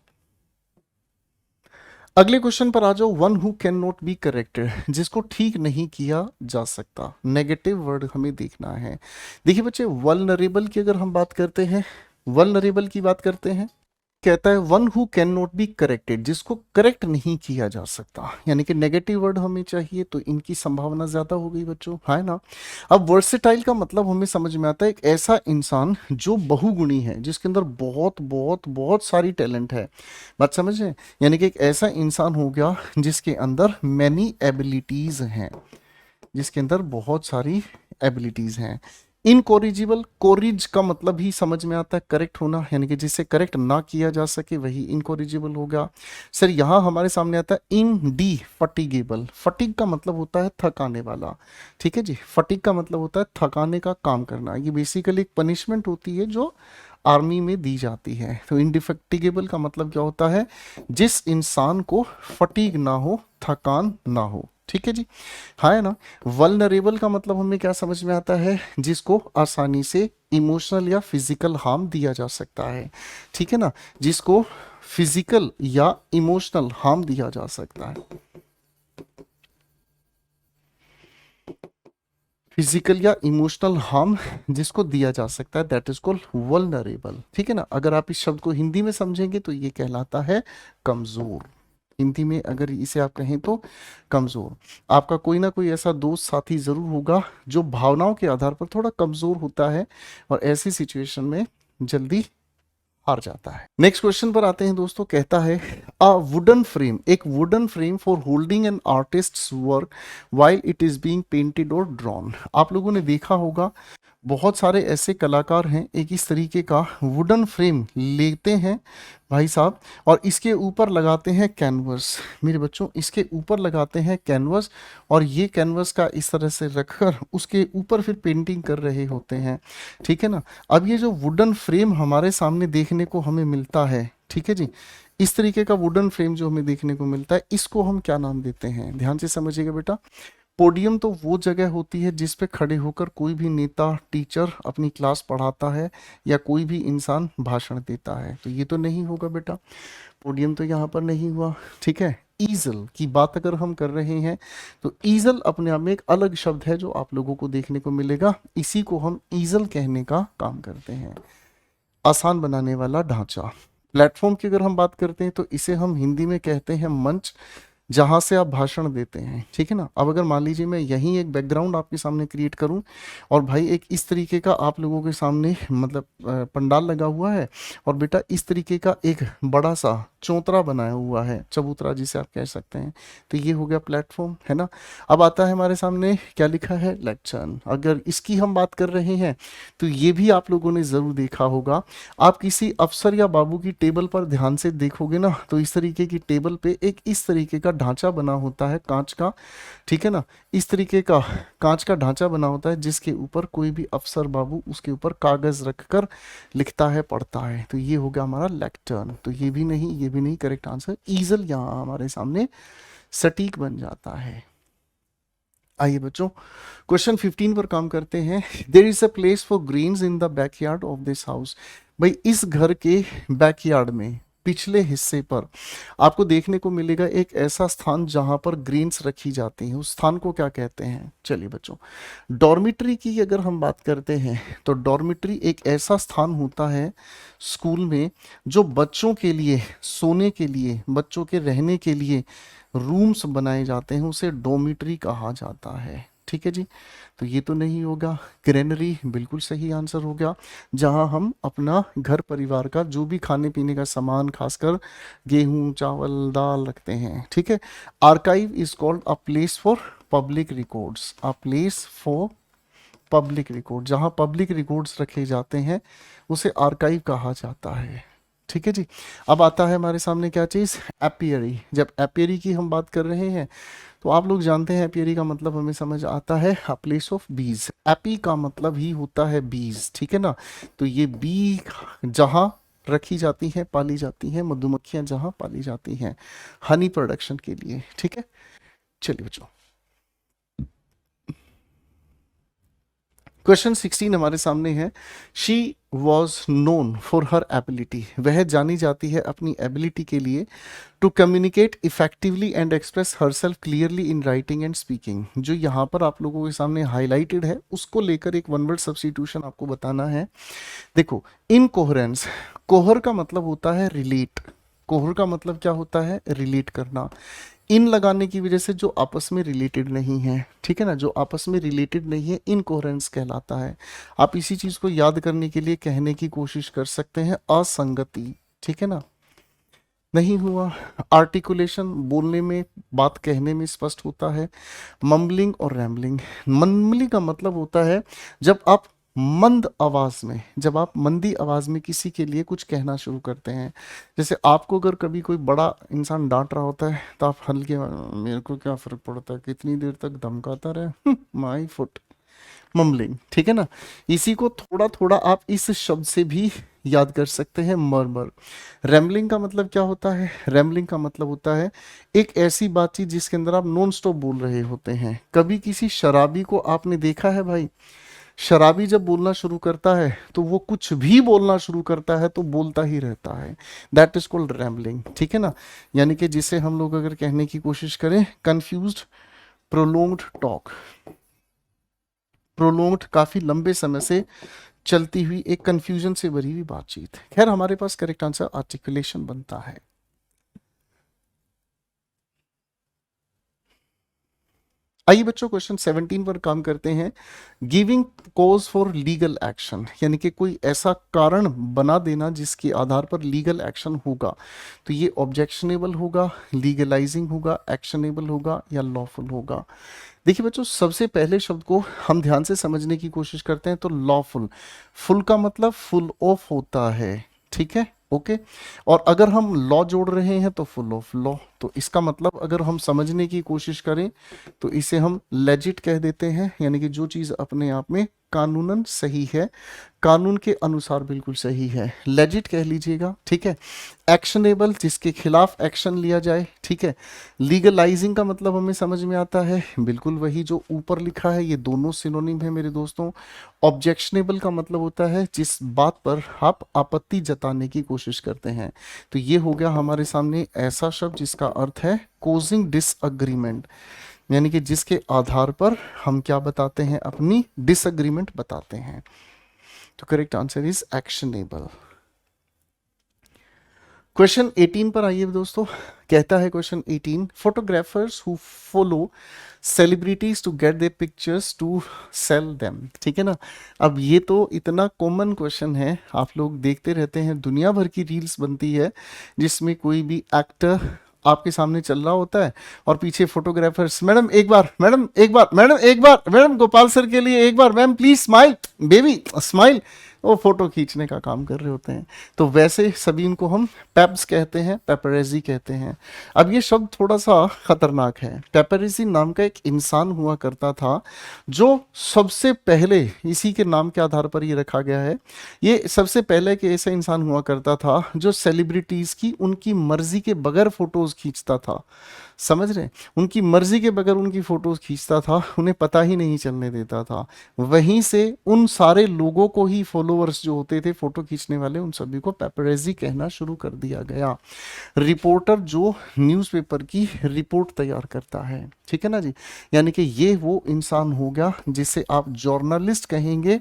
अगले क्वेश्चन पर आ जाओ, one who can not be corrected, जिसको ठीक नहीं किया जा सकता, नेगेटिव वर्ड हमें देखना है। देखिए बच्चे, वल्नरेबल की अगर हम बात करते हैं, वल्नरेबल की बात करते हैं, कहता है one who can not be corrected, जिसको करेक्ट नहीं किया जा सकता, यानी कि नेगेटिव वर्ड हमें चाहिए, तो इनकी संभावना ज्यादा हो गई बच्चों, है ना। अब वर्सेटाइल का मतलब हमें समझ में आता है एक ऐसा इंसान जो बहुगुणी है, जिसके अंदर बहुत बहुत बहुत सारी टैलेंट है, बात समझ रहे हैं। यानी कि एक ऐसा इंसान हो गया जिसके अंदर मैनी एबिलिटीज हैं, जिसके अंदर बहुत सारी एबिलिटीज हैं। इनकोरिजिबल, कोरिज का मतलब ही समझ में आता है करेक्ट होना, यानी कि जिसे करेक्ट ना किया जा सके वही इनकोरिजिबल हो गया। सर यहाँ हमारे सामने आता है इन डी फटीगेबल, फटीग का मतलब होता है थकाने वाला, ठीक है जी, फटीग का मतलब होता है थकाने का काम करना। ये बेसिकली एक पनिशमेंट होती है जो आर्मी में दी जाती है। तो इनडिफेक्टिगेबल का मतलब क्या होता है, जिस इंसान को फटीग ना हो, थकान ना हो, ठीक है जी, हाँ है ना। वल्नरेबल का मतलब हमें क्या समझ में आता है, जिसको आसानी से इमोशनल या फिजिकल हार्म दिया जा सकता है, ठीक है ना, जिसको फिजिकल या इमोशनल हार्म दिया जा सकता है, फिजिकल या इमोशनल हार्म जिसको दिया जा सकता है, दैट इज कॉल्ड वल्नरेबल, ठीक है ना। अगर आप इस शब्द को हिंदी में समझेंगे तो ये कहलाता है कमजोर, हिंदी में अगर इसे आप कहें तो कमजोर। आपका कोई ना कोई ऐसा दोस्त साथी जरूर होगा जो भावनाओं के आधार पर थोड़ा कमजोर होता है और ऐसी सिचुएशन में जल्दी हार जाता है। नेक्स्ट क्वेश्चन पर आते हैं दोस्तों, कहता है अ वुडन फ्रेम, एक wooden frame for holding N artists work while it is being painted और ड्रॉन। आप लोगों ने देखा होगा बहुत सारे ऐसे कलाकार हैं, एक इस तरीके का वुडन फ्रेम लेते हैं भाई साहब और इसके ऊपर लगाते हैं कैनवस, मेरे बच्चों इसके ऊपर लगाते हैं कैनवस, और ये कैनवस का इस तरह से रखकर उसके ऊपर फिर पेंटिंग कर रहे होते हैं, ठीक है ना। अब ये जो वुडन फ्रेम हमारे सामने देखने को हमें मिलता है, ठीक है जी, इस तरीके का वुडन फ्रेम जो हमें देखने को मिलता है, इसको हम क्या नाम देते हैं, ध्यान से समझिएगा बेटा। पोडियम तो वो जगह होती है जिस पे खड़े होकर कोई भी नेता, टीचर अपनी क्लास पढ़ाता है या कोई भी इंसान भाषण देता है, तो ये तो नहीं होगा बेटा, पोडियम तो यहाँ पर नहीं हुआ, ठीक है। ईजल की बात अगर हम कर रहे हैं तो ईजल अपने आप में एक अलग शब्द है जो आप लोगों को देखने को मिलेगा, इसी को हम ईजल कहने का काम करते हैं, आसान बनाने वाला ढांचा। प्लेटफॉर्म की अगर हम बात करते हैं तो इसे हम हिंदी में कहते हैं मंच, जहां से आप भाषण देते हैं, ठीक है ना। अब अगर मान लीजिए मैं यहीं एक बैकग्राउंड आपके सामने क्रिएट करूं और भाई एक इस तरीके का आप लोगों के सामने मतलब पंडाल लगा हुआ है और बेटा इस तरीके का एक बड़ा सा चौतरा बनाया हुआ है, चबूतरा जिसे आप कह सकते हैं, तो ये हो गया प्लेटफॉर्म, है ना। अब आता है हमारे सामने क्या लिखा है, लेक्चर। अगर इसकी हम बात कर रहे हैं तो ये भी आप लोगों ने जरूर देखा होगा। आप किसी अफसर या बाबू की टेबल पर ध्यान से देखोगे ना तो इस तरीके की टेबल पे एक इस तरीके का ढांचा बना होता है कांच का, ठीक है ना। इस तरीके का कांच का ढांचा बना होता है जिसके ऊपर कोई भी अफसर बाबू उसके ऊपर कागज रखकर लिखता है, पढ़ता है। तो ये हो गया हमारा लेक्टर्न। तो ये भी नहीं, ये भी नहीं करेक्ट आंसर। ईजल यहाँ हमारे सामने सटीक बन जाता है। आइए बच्चों क्वेश्चन 15 पर काम करते हैं। There is a place for greens in the backyard of this house. भाई इस घर के बैकयार्ड में पिछले हिस्से पर आपको देखने को मिलेगा एक ऐसा स्थान जहां पर ग्रीन्स रखी जाती हैं। उस स्थान को क्या कहते हैं? चलिए बच्चों, डॉर्मिटरी की अगर हम बात करते हैं तो डॉर्मिटरी एक ऐसा स्थान होता है स्कूल में जो बच्चों के लिए सोने के लिए, बच्चों के रहने के लिए रूम्स बनाए जाते हैं, उसे डॉर्मिटरी कहा जाता है। ठीक है जी, तो ये तो नहीं होगा। ग्रेनरी बिल्कुल सही आंसर हो गया, जहां हम अपना घर परिवार का जो भी खाने पीने का सामान, खासकर गेहूं, चावल, दाल रखते हैं। ठीक है। Archive is called a place for public records, a place for public record, जहां पब्लिक रिकॉर्ड्स रखे जाते हैं उसे आर्काइव कहा जाता है। ठीक है जी। अब आता है हमारे सामने क्या चीज, एपियरी। जब एपियरी की हम बात कर रहे हैं तो आप लोग जानते हैं एपियरी का मतलब हमें समझ आता है अ प्लेस ऑफ बीज। एपी का मतलब ही होता है बीज, ठीक है ना। तो ये बी जहां रखी जाती हैं, पाली जाती हैं, मधुमक्खियां जहां पाली जाती हैं हनी प्रोडक्शन के लिए। ठीक है, चलिए बच्चों क्वेश्चन 16 हमारे सामने है। She was known for her ability, वह जानी जाती है अपनी एबिलिटी के लिए, to communicate effectively and express herself clearly in writing and speaking. जो यहाँ पर आप लोगों के सामने हाईलाइटेड है उसको लेकर एक वन वर्ड सब्स्टिट्यूशन आपको बताना है। देखो, इनकोहेरेंस, कोहर का मतलब होता है रिलेट, कोहर का मतलब क्या होता है, रिलेट करना। इन लगाने की वजह से जो आपस में रिलेटेड नहीं है, ठीक है ना, जो आपस में रिलेटेड नहीं है इनकोहेरेंस कहलाता है। आप इसी चीज को याद करने के लिए कहने की कोशिश कर सकते हैं असंगति, ठीक है ना। नहीं हुआ। आर्टिकुलेशन, बोलने में, बात कहने में स्पष्ट होता है। मम्बलिंग और रैम्बलिंग, मम्बलिंग का मतलब होता है जब आप मंद आवाज में, जब आप मंदी आवाज में किसी के लिए कुछ कहना शुरू करते हैं। जैसे आपको अगर कभी कोई बड़ा इंसान डांट रहा होता है तो आप हल्के, मेरे को क्या फर्क पड़ता है, कितनी देर तक धमकाता रहे, माई फुट, मम्बलिंग, ठीक है ना। इसी को थोड़ा थोड़ा आप इस शब्द से भी याद कर सकते हैं, मर्मर। रैम्बलिंग का मतलब क्या होता है, रैम्बलिंग का मतलब होता है एक ऐसी बातचीत जिसके अंदर आप नॉन स्टॉप बोल रहे होते हैं। कभी किसी शराबी को आपने देखा है भाई, शराबी जब बोलना शुरू करता है तो वो कुछ भी बोलना शुरू करता है तो बोलता ही रहता है, दैट इज कॉल्ड रैम्बलिंग, ठीक है ना। यानी कि जिसे हम लोग अगर कहने की कोशिश करें, कंफ्यूज्ड प्रोलोंग्ड टॉक, प्रोलोंग्ड काफी लंबे समय से चलती हुई एक कंफ्यूजन से भरी हुई बातचीत। खैर हमारे पास करेक्ट आंसर आर्टिकुलेशन बनता है। आइए बच्चों क्वेश्चन 17 पर काम करते हैं। Giving cause for legal action, यानी कि कोई ऐसा कारण बना देना जिसके आधार पर लीगल एक्शन होगा। तो ये ऑब्जेक्शनेबल होगा, लीगलाइजिंग होगा, एक्शनेबल होगा या लॉफुल होगा। देखिए बच्चों, सबसे पहले शब्द को हम ध्यान से समझने की कोशिश करते हैं तो लॉफुल, फुल का मतलब फुल ऑफ होता है, ठीक है, ओके। और अगर हम लॉ जोड़ रहे हैं तो फुल ऑफ लॉ, तो इसका मतलब अगर हम समझने की कोशिश करें तो इसे हम लेजिट कह देते हैं, यानी कि जो चीज अपने आप में कानूनन सही है, कानून के अनुसार बिल्कुल सही है, लेजिट कह लीजिएगा, ठीक है। एक्शनेबल, जिसके खिलाफ एक्शन लिया जाए, ठीक है। लीगलाइजिंग का मतलब हमें समझ में आता है, बिल्कुल वही जो ऊपर लिखा है, ये दोनों सिनोनिम है मेरे दोस्तों। ऑब्जेक्शनेबल का मतलब होता है जिस बात पर आप आपत्ति जताने की कोशिश करते हैं। तो ये हो गया हमारे सामने ऐसा शब्द जिसका अर्थ है कोजिंग डिसअग्रीमेंट, यानी कि जिसके आधार पर हम क्या बताते हैं, अपनी डिसअग्रीमेंट बताते हैं। तो correct answer is actionable. Question 18 पर आइए दोस्तों। कहता है question 18, photographers who follow celebrities to get their pictures to sell them. ठीक है ना। अब ये तो इतना कॉमन क्वेश्चन है, आप लोग देखते रहते हैं, दुनिया भर की रील्स बनती है जिसमें कोई भी एक्टर आपके सामने चल रहा होता है और पीछे फोटोग्राफर्स, मैडम एक बार, मैडम एक बार, मैडम एक बार, मैडम गोपाल सर के लिए एक बार, ma'am please smile, baby smile, वो फोटो खींचने का काम कर रहे होते हैं। तो वैसे सभी इनको हम पेप्स कहते हैं, पेपरेजी कहते हैं। अब ये शब्द थोड़ा सा खतरनाक है। पेपरेजी नाम का एक इंसान हुआ करता था जो सबसे पहले, इसी के नाम के आधार पर ये रखा गया है, ये सबसे पहले के ऐसा इंसान हुआ करता था जो सेलिब्रिटीज की उनकी मर्जी के बगैर फोटोज खींचता था। समझ रहे हैं? उनकी मर्जी के बगैर उनकी फोटोज खींचता था, उन्हें पता ही नहीं चलने देता था। वहीं से उन सारे लोगों को ही, फॉलोअर्स जो होते थे फोटो खींचने वाले, उन सभी को पेपरेजी कहना शुरू कर दिया गया। रिपोर्टर जो न्यूज़पेपर की रिपोर्ट तैयार करता है, ठीक है ना जी, यानी कि ये वो इंसान हो गया जिसे आप जर्नलिस्ट कहेंगे।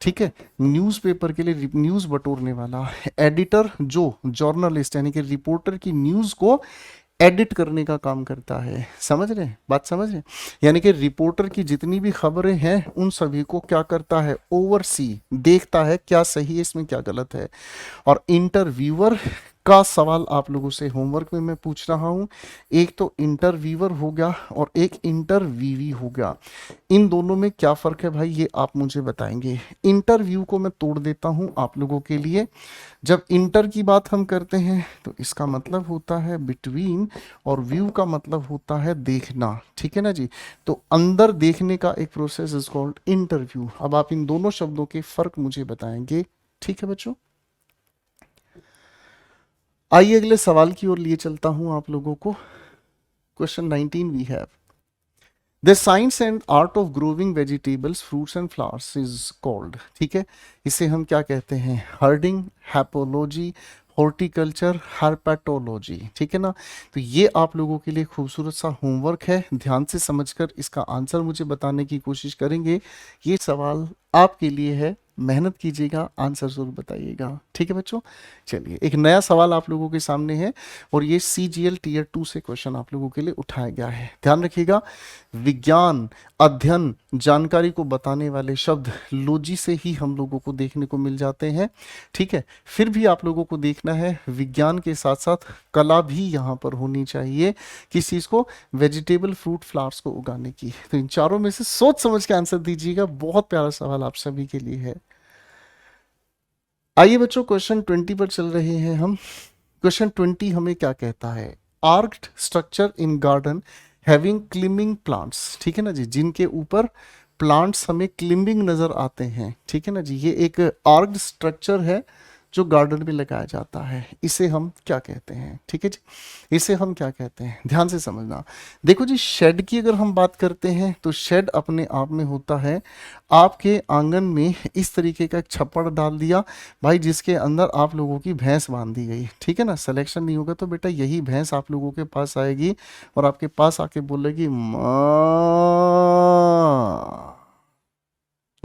ठीक है, न्यूज़पेपर के लिए न्यूज़ बटोरने वाला। एडिटर जो जर्नलिस्ट यानी कि रिपोर्टर की न्यूज़ को एडिट करने का काम करता है। समझ रहे हैं? बात समझ रहे हैं? यानी कि रिपोर्टर की जितनी भी खबरें हैं उन सभी को क्या करता है, ओवरसी, देखता है क्या सही है इसमें क्या गलत है। और इंटरव्यूअर का सवाल आप लोगों से होमवर्क में मैं पूछ रहा हूं। एक तो इंटरव्यूअर हो गया और एक इंटरव्यूवी हो गया। इन दोनों में क्या फर्क है भाई, ये आप मुझे बताएंगे। इंटरव्यू को मैं तोड़ देता हूं आप लोगों के लिए। जब इंटर की बात हम करते हैं तो इसका मतलब होता है बिटवीन, और व्यू का मतलब होता है देखना। ठीक है ना जी। तो अंदर देखने का एक प्रोसेस इज कॉल्ड इंटरव्यू। अब आप इन दोनों शब्दों के फर्क मुझे बताएंगे। ठीक है बच्चों, आइए अगले सवाल की ओर लिए चलता हूं आप लोगों को। Question 19 we have, the science and art of growing vegetables, fruits and flowers is called. ठीक है, इसे हम क्या कहते हैं, हर्डिंग, हैपोलॉजी, हॉर्टिकल्चर, हर्पेटोलॉजी। ठीक है ना। तो ये आप लोगों के लिए खूबसूरत सा होमवर्क है, ध्यान से समझकर इसका आंसर मुझे बताने की कोशिश करेंगे। ये सवाल आपके लिए है, मेहनत कीजिएगा, आंसर जरूर बताइएगा। ठीक है बच्चों, चलिए एक नया सवाल आप लोगों के सामने है और ये CGL टीयर 2 से क्वेश्चन आप लोगों के लिए उठाया गया है। ध्यान रखिएगा, विज्ञान, अध्ययन, जानकारी को बताने वाले शब्द लॉजी से ही हम लोगों को देखने को मिल जाते हैं। ठीक है, फिर भी आप लोगों को देखना है विज्ञान के साथ साथ कला भी यहाँ पर होनी चाहिए। किस चीज़ को, वेजिटेबल, फ्रूट, फ्लावर्स को उगाने की। तो इन चारों में से सोच समझ के आंसर दीजिएगा। बहुत प्यारा सवाल आप सभी के लिए है। आइए बच्चों, क्वेश्चन 20 पर चल रहे हैं हम। क्वेश्चन 20 हमें क्या कहता है, arched structure in garden having climbing plants. ठीक है ना जी, जिनके ऊपर प्लांट्स हमें क्लिम्बिंग नजर आते हैं। ठीक है ना जी, ये एक आर्क्ड स्ट्रक्चर है जो गार्डन में लगाया जाता है। इसे हम क्या कहते हैं? ठीक है जी, इसे हम क्या कहते हैं, ध्यान से समझना। देखो जी, शेड की अगर हम बात करते हैं तो शेड अपने आप में होता है, आपके आंगन में इस तरीके का एक छप्पड़ डाल दिया भाई, जिसके अंदर आप लोगों की भैंस बांध दी गई। ठीक है ना, सिलेक्शन नहीं होगा तो बेटा यही भैंस आप लोगों के पास आएगी और आपके पास आके बोलेगी माँ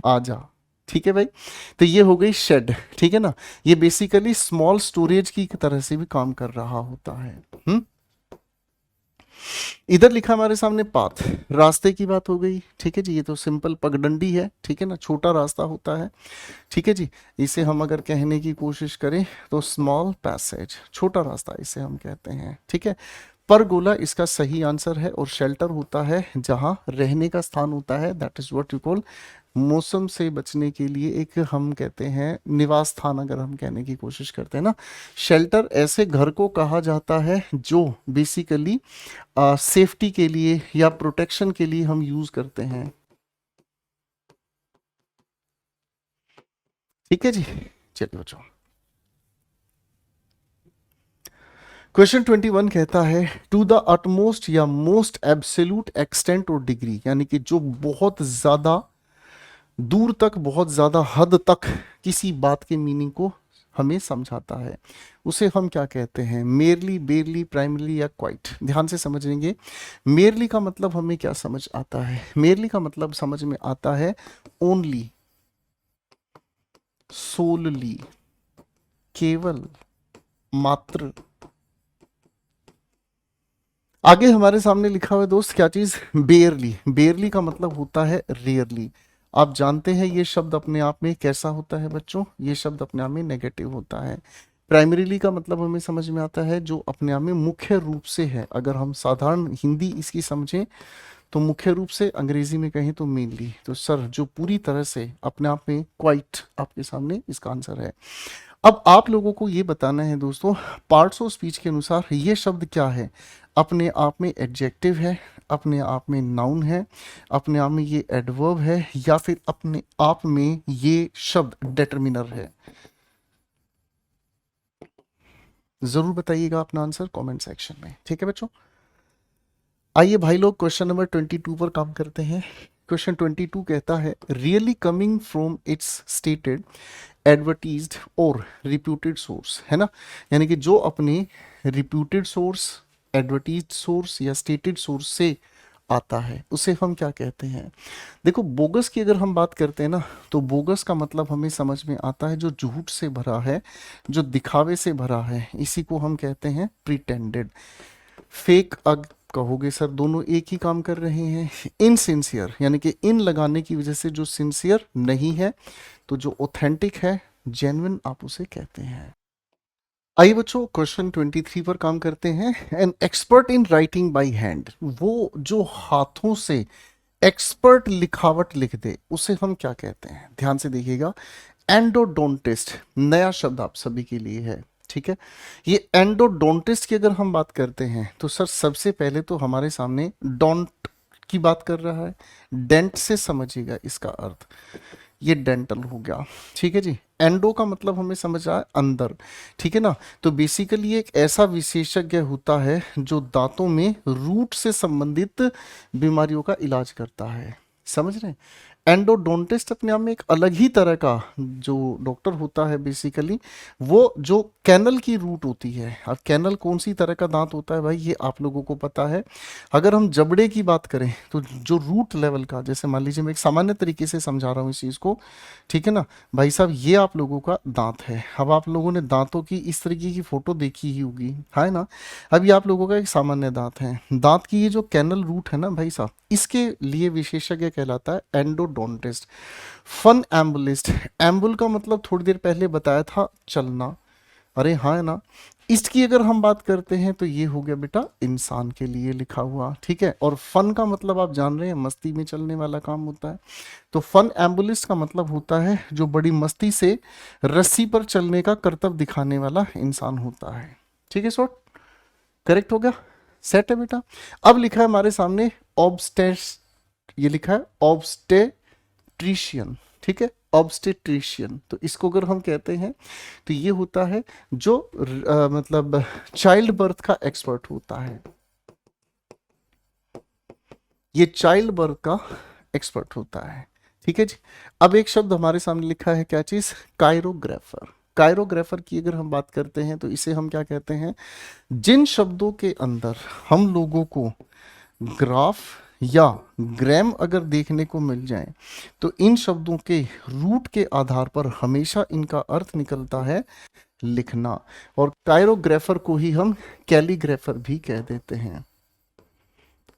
आजा। ठीक है भाई, तो ये हो गई शेड। ठीक है ना, ये बेसिकली स्मॉल स्टोरेज की तरह से भी काम कर रहा होता है। इधर लिखा हमारे सामने पाथ, रास्ते की बात हो गई। ठीक है जी, ये तो सिंपल पगडंडी है। ठीक है ना, छोटा रास्ता होता है। ठीक है जी, इसे हम अगर कहने की कोशिश करें तो स्मॉल पैसेज, छोटा रास्ता इसे हम कहते हैं। ठीक है, परगोला इसका सही आंसर है। और शेल्टर होता है जहां रहने का स्थान होता है, that is what you call, मौसम से बचने के लिए एक हम कहते हैं निवास स्थान, अगर हम कहने की कोशिश करते हैं ना। शेल्टर ऐसे घर को कहा जाता है जो बेसिकली सेफ्टी के लिए या प्रोटेक्शन के लिए हम यूज करते हैं। ठीक है जी, चलिए बच्चों, क्वेश्चन 21 कहता है, टू द अटमोस्ट या मोस्ट एब्सोल्यूट एक्सटेंट और डिग्री, यानी कि जो बहुत ज्यादा दूर तक, बहुत ज्यादा हद तक किसी बात के मीनिंग को हमें समझाता है, उसे हम क्या कहते हैं, मेरली, बेरली, प्राइमरी या क्वाइट। ध्यान से समझेंगे, मेरली का मतलब हमें क्या समझ आता है, मेरली का मतलब समझ में आता है ओनली, सोलली, केवल, मात्र। आगे हमारे सामने लिखा हुआ है दोस्त क्या चीज, बेयरली। बेयरली का मतलब होता है रेयरली। आप जानते हैं ये शब्द अपने आप में कैसा होता है बच्चों, ये शब्द अपने आप में नेगेटिव होता है। प्राइमरीली का मतलब हमें समझ में आता है जो अपने आप में मुख्य रूप से है। अगर हम साधारण हिंदी इसकी समझें तो मुख्य रूप से, अंग्रेजी में कहें तो मेनली। तो सर जो पूरी तरह से अपने आप में, क्वाइट आपके सामने इसका आंसर है। अब आप लोगों को ये बताना है दोस्तों, पार्ट्स ऑफ स्पीच के अनुसार ये शब्द क्या है, अपने आप में एडजेक्टिव है, अपने आप में नाउन है, अपने आप में ये एडवर्ब है, या फिर अपने आप में ये शब्द डिटरमिनर है। जरूर बताइएगा अपना आंसर कमेंट सेक्शन में, ठीक है बच्चों। आइए भाई लोग क्वेश्चन नंबर 22 पर काम करते हैं। क्वेश्चन 22 कहता है really coming from its stated advertised और रिप्यूटेड सोर्स, है ना, यानी कि जो अपने रिप्यूटेड सोर्स, एडवर्टीज्ड सोर्स या स्टेटेड सोर्स से आता है उसे हम क्या कहते हैं। देखो बोगस की अगर हम बात करते हैं ना, तो बोगस का मतलब हमें समझ में आता है जो झूठ से भरा है, जो दिखावे से भरा है, इसी को हम कहते हैं प्रिटेंडेड। फेक अग कहोगे सर, दोनों एक ही काम कर रहे हैं। इनसिंसियर यानी कि इन लगाने की वजह से जो सिंसियर नहीं है, तो जो ऑथेंटिक है, जेन्युइन आप उसे कहते हैं। आइए बच्चों क्वेश्चन 23 पर काम करते हैं। An expert in writing by hand, वो जो हाथों से एक्सपर्ट लिखावट लिख दे उसे हम क्या कहते हैं। ध्यान से देखिएगा, एंडोडोंटिस्ट नया शब्द आप सभी के लिए है, ठीक है। ये एंडोडोंटिस्ट की अगर हम बात करते हैं तो सर सबसे पहले तो हमारे सामने डोंट की बात कर रहा है। डेंट से समझिएगा इसका अर्थ, ये डेंटल हो गया, ठीक है जी। एंडो का मतलब हमें समझ आया अंदर, ठीक है ना। तो बेसिकली एक ऐसा विशेषज्ञ होता है जो दांतों में रूट से संबंधित बीमारियों का इलाज करता है, समझ रहे हैं। एंडोडोंटिस्ट अपने आप में एक अलग ही तरह का जो डॉक्टर होता है बेसिकली, वो जो कैनल की रूट होती है। अब कैनल कौन सी तरह का दांत होता है भाई, ये आप लोगों को पता है। अगर हम जबड़े की बात करें तो जो रूट लेवल का, जैसे मान लीजिए मैं एक सामान्य तरीके से समझा रहा हूँ इस चीज़ को, ठीक है ना भाई साहब, ये आप लोगों का दांत है। अब आप लोगों ने दांतों की इस तरीके की फोटो देखी ही होगी, है ना। अब ये आप लोगों का एक सामान्य दांत है। दांत की ये जो कैनल रूट है ना भाई साहब, इसके लिए विशेषज्ञ कहलाता है एंडोडोंटिस्ट। फन एम्बुलिस्ट, एम्बुल का मतलब थोड़ी देर पहले बताया था चलना, अरे हाँ है ना। इसकी अगर हम बात करते हैं तो ये हो गया बेटा इंसान के लिए लिखा हुआ, ठीक है। और फन का मतलब आप जान रहे हैं मस्ती में चलने वाला काम होता है। तो फन एम्बुलिस्ट का मतलब होता है जो बड़ी मस्ती से रस्सी पर चलने का करतब दिखाने वाला इंसान होता है, ठीक है। शॉर्ट करेक्ट हो गया, सेट है बेटा। अब लिखा है हमारे सामने ऑब्स्टेस, ये लिखा है ऑब्स्टेट्रिशियन, ठीक है, ऑब्स्टेट्रिशियन। तो इसको अगर हम कहते हैं तो ये होता है जो मतलब चाइल्ड बर्थ का एक्सपर्ट होता है, ये चाइल्ड बर्थ का एक्सपर्ट होता है, ठीक है जी। अब एक शब्द हमारे सामने लिखा है क्या चीज, कायरोग्राफर। कायरोग्राफर की अगर हम बात करते हैं तो इसे हम क्या कहते हैं, जिन शब्दों के अंदर हम लोगों को ग्राफ या ग्राम अगर देखने को मिल जाए तो इन शब्दों के रूट के आधार पर हमेशा इनका अर्थ निकलता है लिखना। और कायरोग्राफर को ही हम कैलीग्राफर भी कह देते हैं,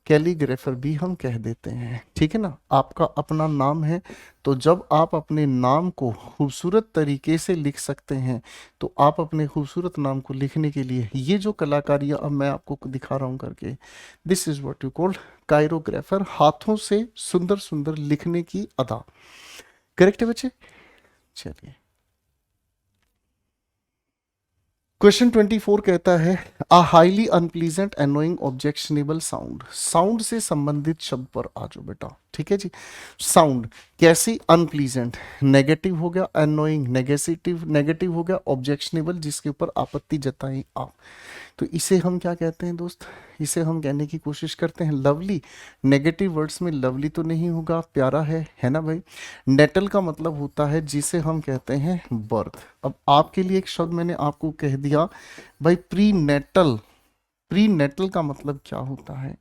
कैलीग्राफर भी हम कह देते हैं, ठीक है ना। आपका अपना नाम है, तो जब आप अपने नाम को खूबसूरत तरीके से लिख सकते हैं तो आप अपने खूबसूरत नाम को लिखने के लिए ये जो कलाकारी अब मैं आपको दिखा रहा हूँ करके, this is what you call chirographer. हाथों से सुंदर सुंदर लिखने की अदा, करेक्ट है बच्चे। चलिए क्वेश्चन 24 कहता है a highly unpleasant annoying objectionable sound. Sound से संबंधित शब्द पर आ जाओ बेटा, ठीक है जी। साउंड कैसी, अनप्लीजेंट नेगेटिव हो गया, एनोइंग नेगेटिव हो गया, ऑब्जेक्शनेबल जिसके ऊपर आपत्ति जताई आप, तो इसे हम क्या कहते हैं दोस्त, इसे हम कहने की कोशिश करते हैं लवली। नेगेटिव वर्ड्स में लवली तो नहीं होगा, प्यारा है ना भाई। नेटल का मतलब होता है जिसे हम कहते हैं बर्थ। अब आपके लिए एक शब्द मैंने आपको कह दिया भाई, प्री नेटल। प्री नेटल का मतलब क्या होता है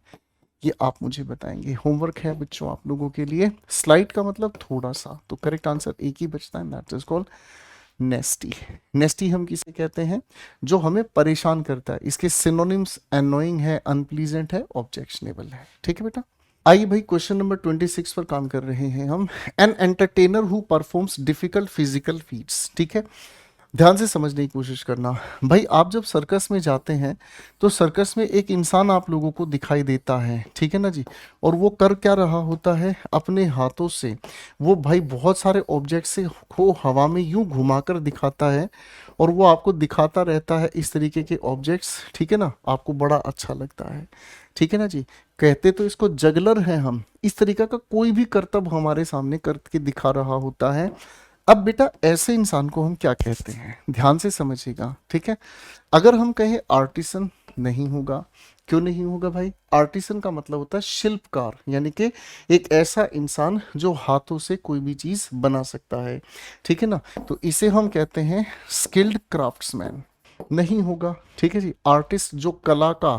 ये आप मुझे बताएंगे। होमवर्क है बच्चों आप लोगों के लिए। स्लाइड का मतलब थोड़ा सा, तो करेक्ट आंसर एक ही बचता है, दैट इज कॉल्ड नेस्टी। नेस्टी हम किसे कहते हैं? जो हमें परेशान करता है। इसके सिनोनिम्स एनोइंग है, अनप्लीजेंट है, ऑब्जेक्शनेबल है। ठीक है बेटा। आइए भाई क्वेश्चन नंबर 26 पर काम कर रहे हैं हम। An entertainer who performs difficult physical feats. ठीक है, ध्यान से समझने की कोशिश करना। भाई आप जब सर्कस में जाते हैं तो सर्कस में एक इंसान आप लोगों को दिखाई देता है, ठीक है ना जी। और वो कर क्या रहा होता है? अपने हाथों से वो भाई बहुत सारे ऑब्जेक्ट से को हवा में यूं घुमाकर दिखाता है, और वो आपको दिखाता रहता है इस तरीके के ऑब्जेक्ट्स, ठीक है ना। आपको बड़ा अच्छा लगता है, ठीक है ना जी। कहते तो इसको जगलर है हम। इस तरीका का कोई भी करतब हमारे सामने करके दिखा रहा होता है। अब बेटा ऐसे इंसान को हम क्या कहते हैं? ध्यान से समझिएगा, ठीक है। अगर हम कहें आर्टिसन, नहीं होगा। क्यों नहीं होगा भाई? आर्टिसन का मतलब होता है शिल्पकार, यानी कि एक ऐसा इंसान जो हाथों से कोई भी चीज बना सकता है, ठीक है ना। तो इसे हम कहते हैं स्किल्ड क्राफ्ट्समैन। नहीं होगा, ठीक है जी। आर्टिस्ट जो कला का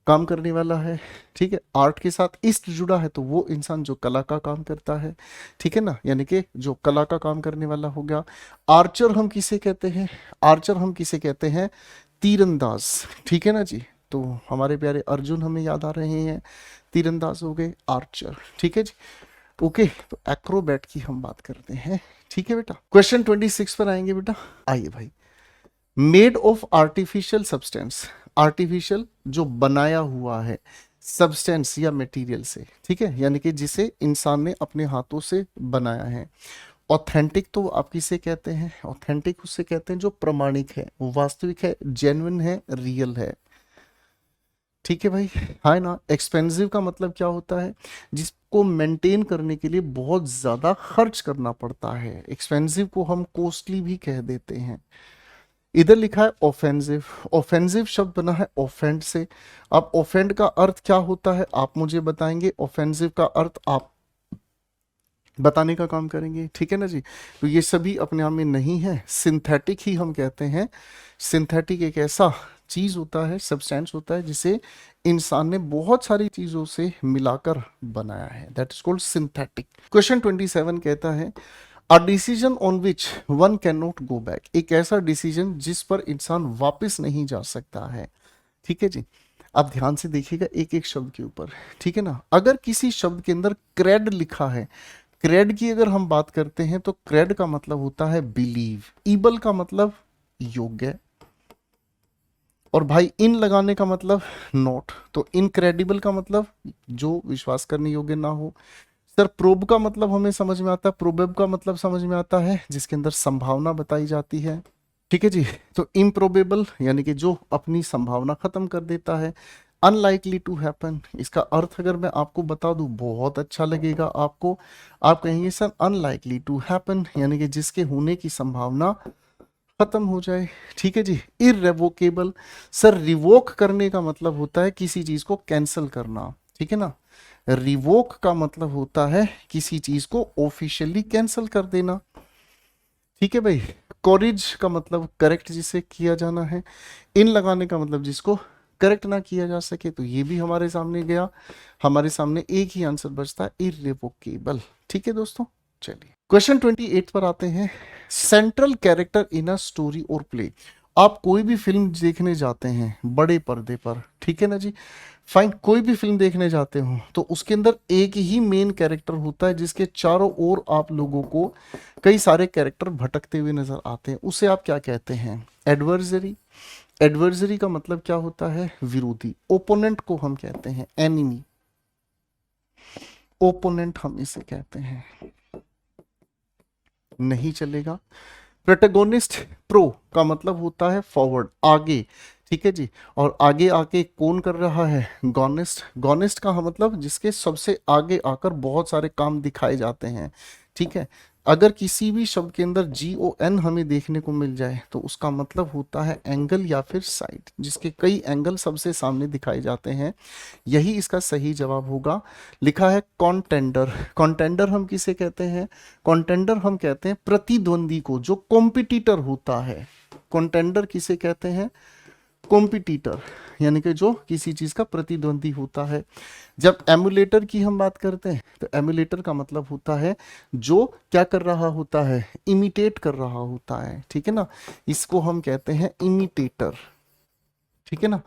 काम करने वाला है, ठीक है। आर्ट के साथ इस्ट जुड़ा है तो वो इंसान जो कला का काम करता है, ठीक है ना, यानी कि जो कला का काम करने वाला हो गया। आर्चर हम किसे कहते हैं? आर्चर हम किसे कहते हैं? तीरंदाज, ठीक है ना जी। तो हमारे प्यारे अर्जुन हमें याद आ रहे हैं, तीरंदाज हो गए आर्चर, ठीक है जी। ओके, तो एक्रोबैट की हम बात करते हैं, ठीक है बेटा। क्वेश्चन 26 पर आएंगे बेटा। आइए भाई, made of artificial substance. Artificial जो बनाया हुआ है, सब्सटेंस या मटेरियल से, ठीक है, यानी कि जिसे इंसान ने अपने हाथों से बनाया है। ऑथेंटिक तो आप किसे कहते हैं? ऑथेंटिक उससे कहते हैं जो प्रमाणिक है, वो वास्तविक है, जेन्युइन है, रियल है, ठीक है भाई। हाँ ना। एक्सपेंसिव का मतलब क्या होता है? जिसको मेंटेन करने के लिए बहुत ज्यादा खर्च करना पड़ता है। एक्सपेंसिव को हम कॉस्टली भी कह देते हैं। इधर लिखा है ऑफेंसिव। ऑफेंसिव शब्द बना है ऑफेंड से। अब ऑफेंड का अर्थ क्या होता है आप मुझे बताएंगे, ऑफेंसिव का अर्थ आप बताने का काम करेंगे, ठीक है ना जी। तो ये सभी अपने आप में नहीं है, सिंथेटिक ही हम कहते हैं। सिंथेटिक एक ऐसा चीज होता है, सब्सटेंस होता है जिसे इंसान ने बहुत सारी चीजों से मिलाकर बनाया है, that is called synthetic. Question 27 कहता है a decision on which one can not go back. एक ऐसा डिसीजन जिस पर इंसान वापस नहीं जा सकता है, ठीक है जी। आप ध्यान से देखिएगा एक एक शब्द के ऊपर, ठीक है ना। अगर किसी शब्द के अंदर क्रेड लिखा है, क्रेड की अगर हम बात करते हैं तो क्रेड का मतलब होता है बिलीव। ईबल का मतलब योग्य, और भाई इन लगाने का मतलब नॉट। तो इनक्रेडिबल का मतलब जो विश्वास करने योग्य ना हो। सर प्रोब का मतलब हमें समझ में आता है, प्रोबेब का मतलब समझ में आता है जिसके अंदर संभावना बताई जाती है, ठीक है जी। तो इम्प्रोबेबल यानी कि जो अपनी संभावना खत्म कर देता है। अनलाइकली टू हैपन, इसका अर्थ अगर मैं आपको बता दूं बहुत अच्छा लगेगा आपको। आप कहेंगे सर अनलाइकली टू हैपन यानी कि जिसके होने की संभावना खत्म हो जाए, ठीक है जी। इररेवोकेबल, सर रिवोक करने का मतलब होता है किसी चीज को कैंसिल करना, ठीक है ना। रिवोक का मतलब होता है किसी चीज को ऑफिशियली कैंसिल कर देना, ठीक है भाई। कोरिज का मतलब करेक्ट जिसे किया जाना है। इन लगाने का मतलब जिसको करेक्ट ना किया जा सके। तो ये भी हमारे सामने गया, हमारे सामने एक ही आंसर बचता है इररिवोकेबल, ठीक है दोस्तों। चलिए क्वेश्चन 28 पर आते हैं। Central character in a story और प्ले। आप कोई भी फिल्म देखने जाते हैं बड़े पर्दे पर, ठीक है ना जी। फाइन, कोई भी फिल्म देखने जाते हो तो उसके अंदर एक ही मेन कैरेक्टर होता है जिसके चारों ओर आप लोगों को कई सारे कैरेक्टर भटकते हुए नजर आते हैं। उसे आप क्या कहते हैं? एडवर्जरी। एडवर्जरी का मतलब क्या होता है? विरोधी। ओपोनेंट को हम कहते हैं एनिमी। ओपोनेंट हम इसे कहते हैं, नहीं चलेगा। प्रोटेगोनिस्ट, प्रो का मतलब होता है फॉरवर्ड, आगे, ठीक है जी। और आगे आके कौन कर रहा है? गॉनेस्ट। गॉनेस्ट का मतलब जिसके सबसे आगे आकर बहुत सारे काम दिखाए जाते हैं, ठीक है। अगर किसी भी शब्द के अंदर GON हमें देखने को मिल जाए तो उसका मतलब होता है एंगल या फिर साइड, जिसके कई एंगल सबसे सामने दिखाए जाते हैं। यही इसका सही जवाब होगा। लिखा है कॉन्टेंडर। कॉन्टेंडर हम किसे कहते हैं? कॉन्टेंडर हम कहते हैं प्रतिद्वंदी को, जो कॉम्पिटिटर होता है। कॉन्टेंडर किसे कहते हैं? कॉम्पिटिटर यानी कि जो किसी चीज का प्रतिद्वंदी होता है। जब एमुलेटर की हम बात करते हैं तो एमुलेटर का मतलब होता है जो क्या कर रहा होता है, इमिटेट कर रहा होता है, ठीक है ना, इसको हम कहते हैं इमिटेटर, ठीक है ना,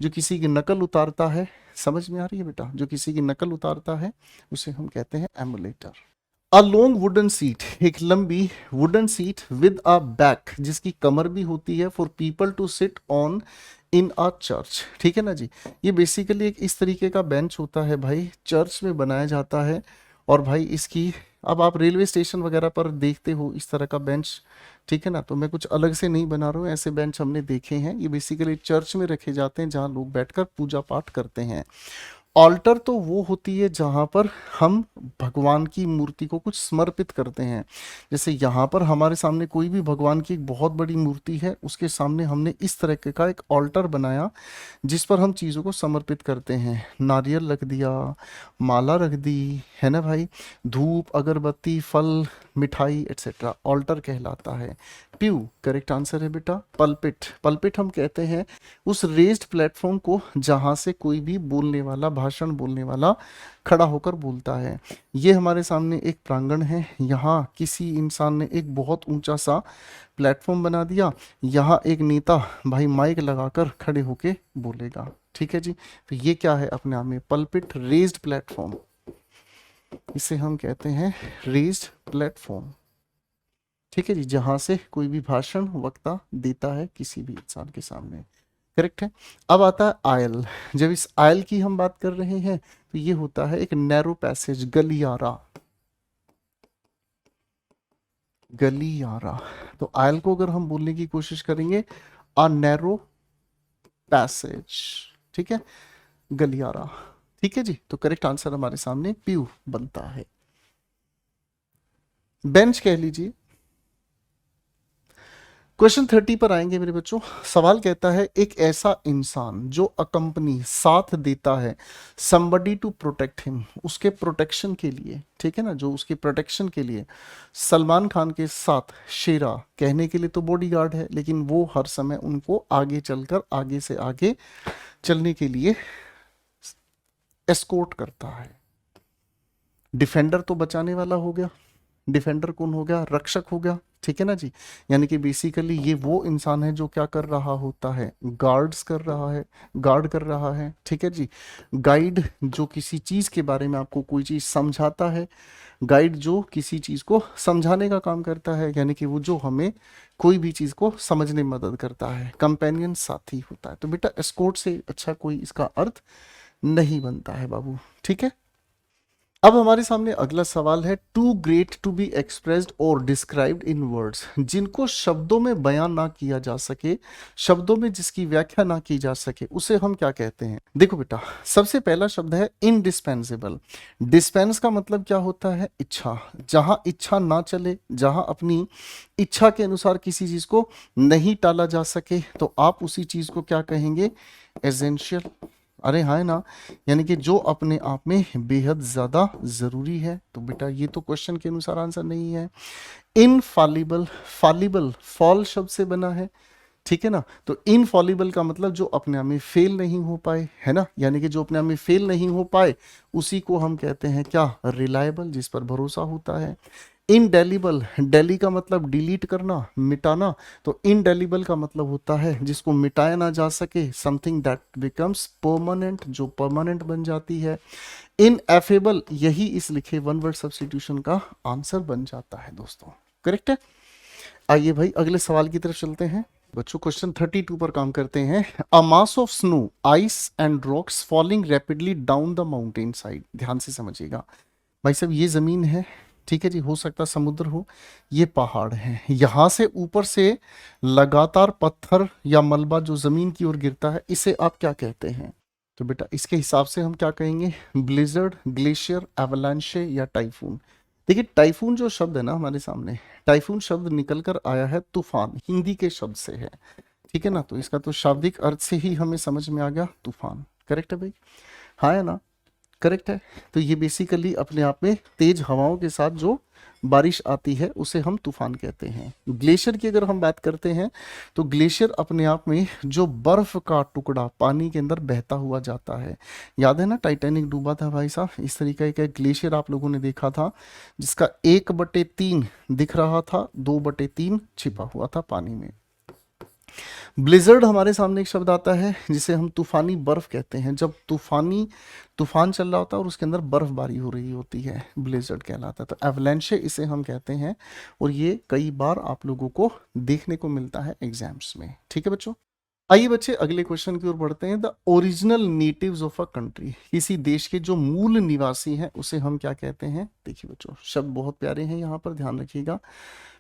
जो किसी की नकल उतारता है। समझ में आ रही है बेटा, जो किसी की नकल उतारता है उसे हम कहते हैं emulator. A long wooden seat, एक लंबी wooden seat with a back, जिसकी कमर भी होती है, for people to sit on in a church, ठीक है ना जी। ये बेसिकली एक इस तरीके का बेंच होता है भाई, चर्च में बनाया जाता है। और भाई इसकी, अब आप रेलवे स्टेशन वगैरह पर देखते हो इस तरह का बेंच, ठीक है ना, तो मैं कुछ अलग से नहीं बना रहा हूँ, ऐसे बेंच हमने देखे हैं। ये बेसिकली चर्च में रखे जाते हैं जहाँ लोग बैठकर पूजा पाठ करते हैं। ऑल्टर तो वो होती है जहां पर हम भगवान की मूर्ति को कुछ समर्पित करते हैं। जैसे यहाँ पर हमारे सामने कोई भी भगवान की एक बहुत बड़ी मूर्ति है, उसके सामने हमने इस तरह का एक ऑल्टर बनाया जिस पर हम चीज़ों को समर्पित करते हैं। नारियल रख दिया, माला रख दी, है ना भाई, धूप अगरबत्ती फल मिठाई एटसेट्रा, ऑल्टर कहलाता है। प्यू करेक्ट आंसर है बेटा। पल्पिट, पल्पिट हम कहते हैं उस रेज्ड प्लेटफॉर्म को जहां से कोई भी बोलने वाला, भाषण बोलने वाला खड़ा होकर बोलता है। ये हमारे सामने एक प्रांगण है, यहाँ किसी इंसान ने एक बहुत ऊंचा सा प्लेटफॉर्म बना दिया, यहाँ एक नेता भाई माइक लगाकर खड़े होके बोलेगा, ठीक है जी। तो ये क्या है अपने आप में, पल्पिट, रेज्ड प्लेटफॉर्म, इसे हम कहते हैं रेज्ड प्लेटफॉर्म, ठीक है जी, जहां से कोई भी भाषण वक्ता देता है किसी भी इंसान के सामने, करेक्ट है। अब आता है आयल। जब इस आयल की हम बात कर रहे हैं तो ये होता है एक नैरो पैसेज, गलियारा, गलियारा। तो आयल को अगर हम बोलने की कोशिश करेंगे, अ नैरो पैसेज, ठीक है, गलियारा, ठीक है जी। तो करेक्ट आंसर हमारे सामने प्यू बनता है। बेंच कह लीजिए। क्वेश्चन 30 पर आएंगे मेरे बच्चों। सवाल कहता है एक ऐसा इंसान जो अकंपनी साथ देता है somebody टू प्रोटेक्ट हिम, उसके प्रोटेक्शन के लिए, ठीक है ना, जो उसके प्रोटेक्शन के लिए सलमान खान के साथ शेरा, कहने के लिए तो बॉडीगार्ड है लेकिन वो हर समय उनको आगे चलकर, आगे से आगे चलने के लिए एस्कॉर्ट करता है। डिफेंडर तो बचाने वाला हो गया, डिफेंडर कौन हो गया, रक्षक हो गया, ठीक है ना जी। यानी कि बेसिकली ये वो इंसान है जो क्या कर रहा होता है, गार्ड्स कर रहा है, गार्ड कर रहा है, ठीक है जी। गाइड जो किसी चीज के बारे में आपको कोई चीज समझाता है, गाइड जो किसी चीज को समझाने का काम करता है, यानी कि वो जो हमें कोई भी चीज को समझने में मदद करता है। कंपेनियन साथी होता है। तो बेटा एस्कॉर्ट से अच्छा कोई इसका अर्थ नहीं बनता है बाबू, ठीक है। अब हमारे सामने अगला सवाल है, too great to be expressed और डिस्क्राइब्ड इन वर्ड्स, जिनको शब्दों में बयान ना किया जा सके, शब्दों में जिसकी व्याख्या ना की जा सके, उसे हम क्या कहते हैं। देखो बेटा, सबसे पहला शब्द है इनडिस्पेंसेबल। डिस्पेंस का मतलब क्या होता है, इच्छा। जहां इच्छा ना चले, जहां अपनी इच्छा के अनुसार किसी चीज को नहीं टाला जा सके, तो आप उसी चीज को क्या कहेंगे, एसेंशियल। अरे हाँ ना, यानी कि जो अपने आप में बेहद ज्यादा जरूरी है। तो बेटा ये तो क्वेश्चन के अनुसार आंसर नहीं है। इनफॉलिबल, फॉलिबल फॉल शब्द से बना है, ठीक है ना। तो इनफॉलिबल का मतलब जो अपने आप में फेल नहीं हो पाए, है ना, यानी कि जो अपने आप में फेल नहीं हो पाए उसी को हम कहते हैं क्या, रिलायबल, जिस पर भरोसा होता है। इनडेलिबल, डेली का मतलब डिलीट करना, मिटाना, तो इनडेलिबल का मतलब होता है जिसको मिटाया ना जा सके, समथिंग दैट बिकम्स परमानेंट, जो परमानेंट बन जाती है। इनएफेबल, यही इस लिखे वन वर्ड सब्स्टिट्यूशन का आंसर बन जाता है दोस्तों, करेक्ट है। आइए भाई अगले सवाल की तरफ चलते हैं बच्चों। क्वेश्चन 32 पर काम करते हैं। A mass of snow, ice and rocks falling rapidly down the mountain side, ध्यान से समझिएगा भाई साहब, ये जमीन है, ठीक है जी, हो सकता समुद्र हो, ये पहाड़ है, यहां से ऊपर से लगातार पत्थर या मलबा जो जमीन की ओर गिरता है, इसे आप क्या कहते हैं। तो बेटा इसके हिसाब से हम क्या कहेंगे, ब्लिजर्ड, ग्लेशियर, एवलांशे या टाइफून। देखिए टाइफून जो शब्द है ना हमारे सामने, टाइफून शब्द निकल कर आया है तूफान, हिंदी के शब्द से है, ठीक है ना। तो इसका तो शाब्दिक अर्थ से ही हमें समझ में आ गया तूफान, करेक्ट है भाई, हाँ है ना। करेक्ट है। तो ये बेसिकली अपने आप में तेज हवाओं के साथ जो बारिश आती है उसे हम तूफान कहते हैं। ग्लेशियर की अगर हम बात करते हैं तो ग्लेशियर अपने आप में जो बर्फ का टुकड़ा पानी के अंदर बहता हुआ जाता है। याद है ना, टाइटैनिक डूबा था भाई साहब, इस तरीके का एक ग्लेशियर आप लोगों ने देखा था जिसका 1/3 दिख रहा था, 2/3 छिपा हुआ था पानी में। ब्लिजर्ड हमारे सामने एक शब्द आता है जिसे हम तूफानी बर्फ कहते हैं। जब तूफान चल रहा होता है और उसके अंदर बर्फबारी हो रही होती है, ब्लिजर्ड कहलाता है। तो एवलांचे इसे हम कहते हैं, और ये कई बार आप लोगों को देखने को मिलता है एग्जाम्स में। ठीक है बच्चों, आइए बच्चे अगले क्वेश्चन की ओर बढ़ते हैं। The original natives of a country, किसी देश के जो मूल निवासी हैं उसे हम क्या कहते हैं। देखिए बच्चों, शब्द बहुत प्यारे हैं, यहाँ पर ध्यान रखिएगा।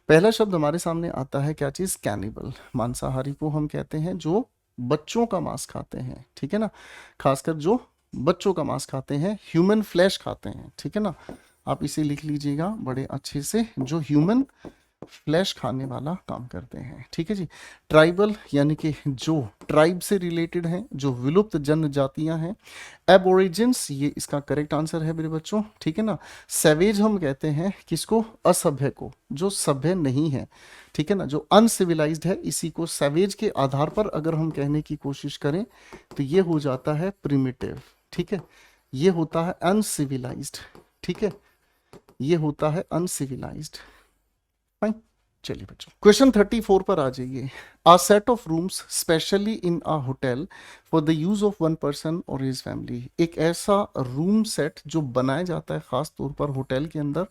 पहला शब्द हमारे सामने आता है, क्या चीज, कैनिबल। मांसाहारी को हम कहते हैं जो बच्चों का मांस खाते हैं, ठीक है ना, खासकर जो बच्चों का मांस खाते हैं, ह्यूमन फ्लैश खाते हैं, ठीक है ना। आप इसे लिख लीजिएगा बड़े अच्छे से, जो ह्यूमन फ्लैश खाने वाला काम करते हैं। ठीक है जी। ट्राइबल यानी कि जो ट्राइब से रिलेटेड हैं, जो विलुप्त जनजातियां हैं। एबोरिजिन्स, ये इसका करेक्ट आंसर है मेरे बच्चों, ठीक है ना। सैवेज हम कहते हैं किसको, असभ्य को, जो सभ्य नहीं है, ठीक है ना, जो अनसिविलाइज्ड है, इसी को सैवेज के आधार पर अगर हम कहने की कोशिश करें तो ये हो जाता है प्रिमिटिव। ठीक है, ये होता है अनसिविलाइज्ड। ठीक है, ये होता है अनसिविलाइज्ड। फाइन, चलिए बच्चों क्वेश्चन 34 पर आ जाइए। A set of rooms specially in a hotel for the use of one person और हिज फैमिली। एक ऐसा रूम सेट जो बनाया जाता है खास तौर पर होटल के अंदर,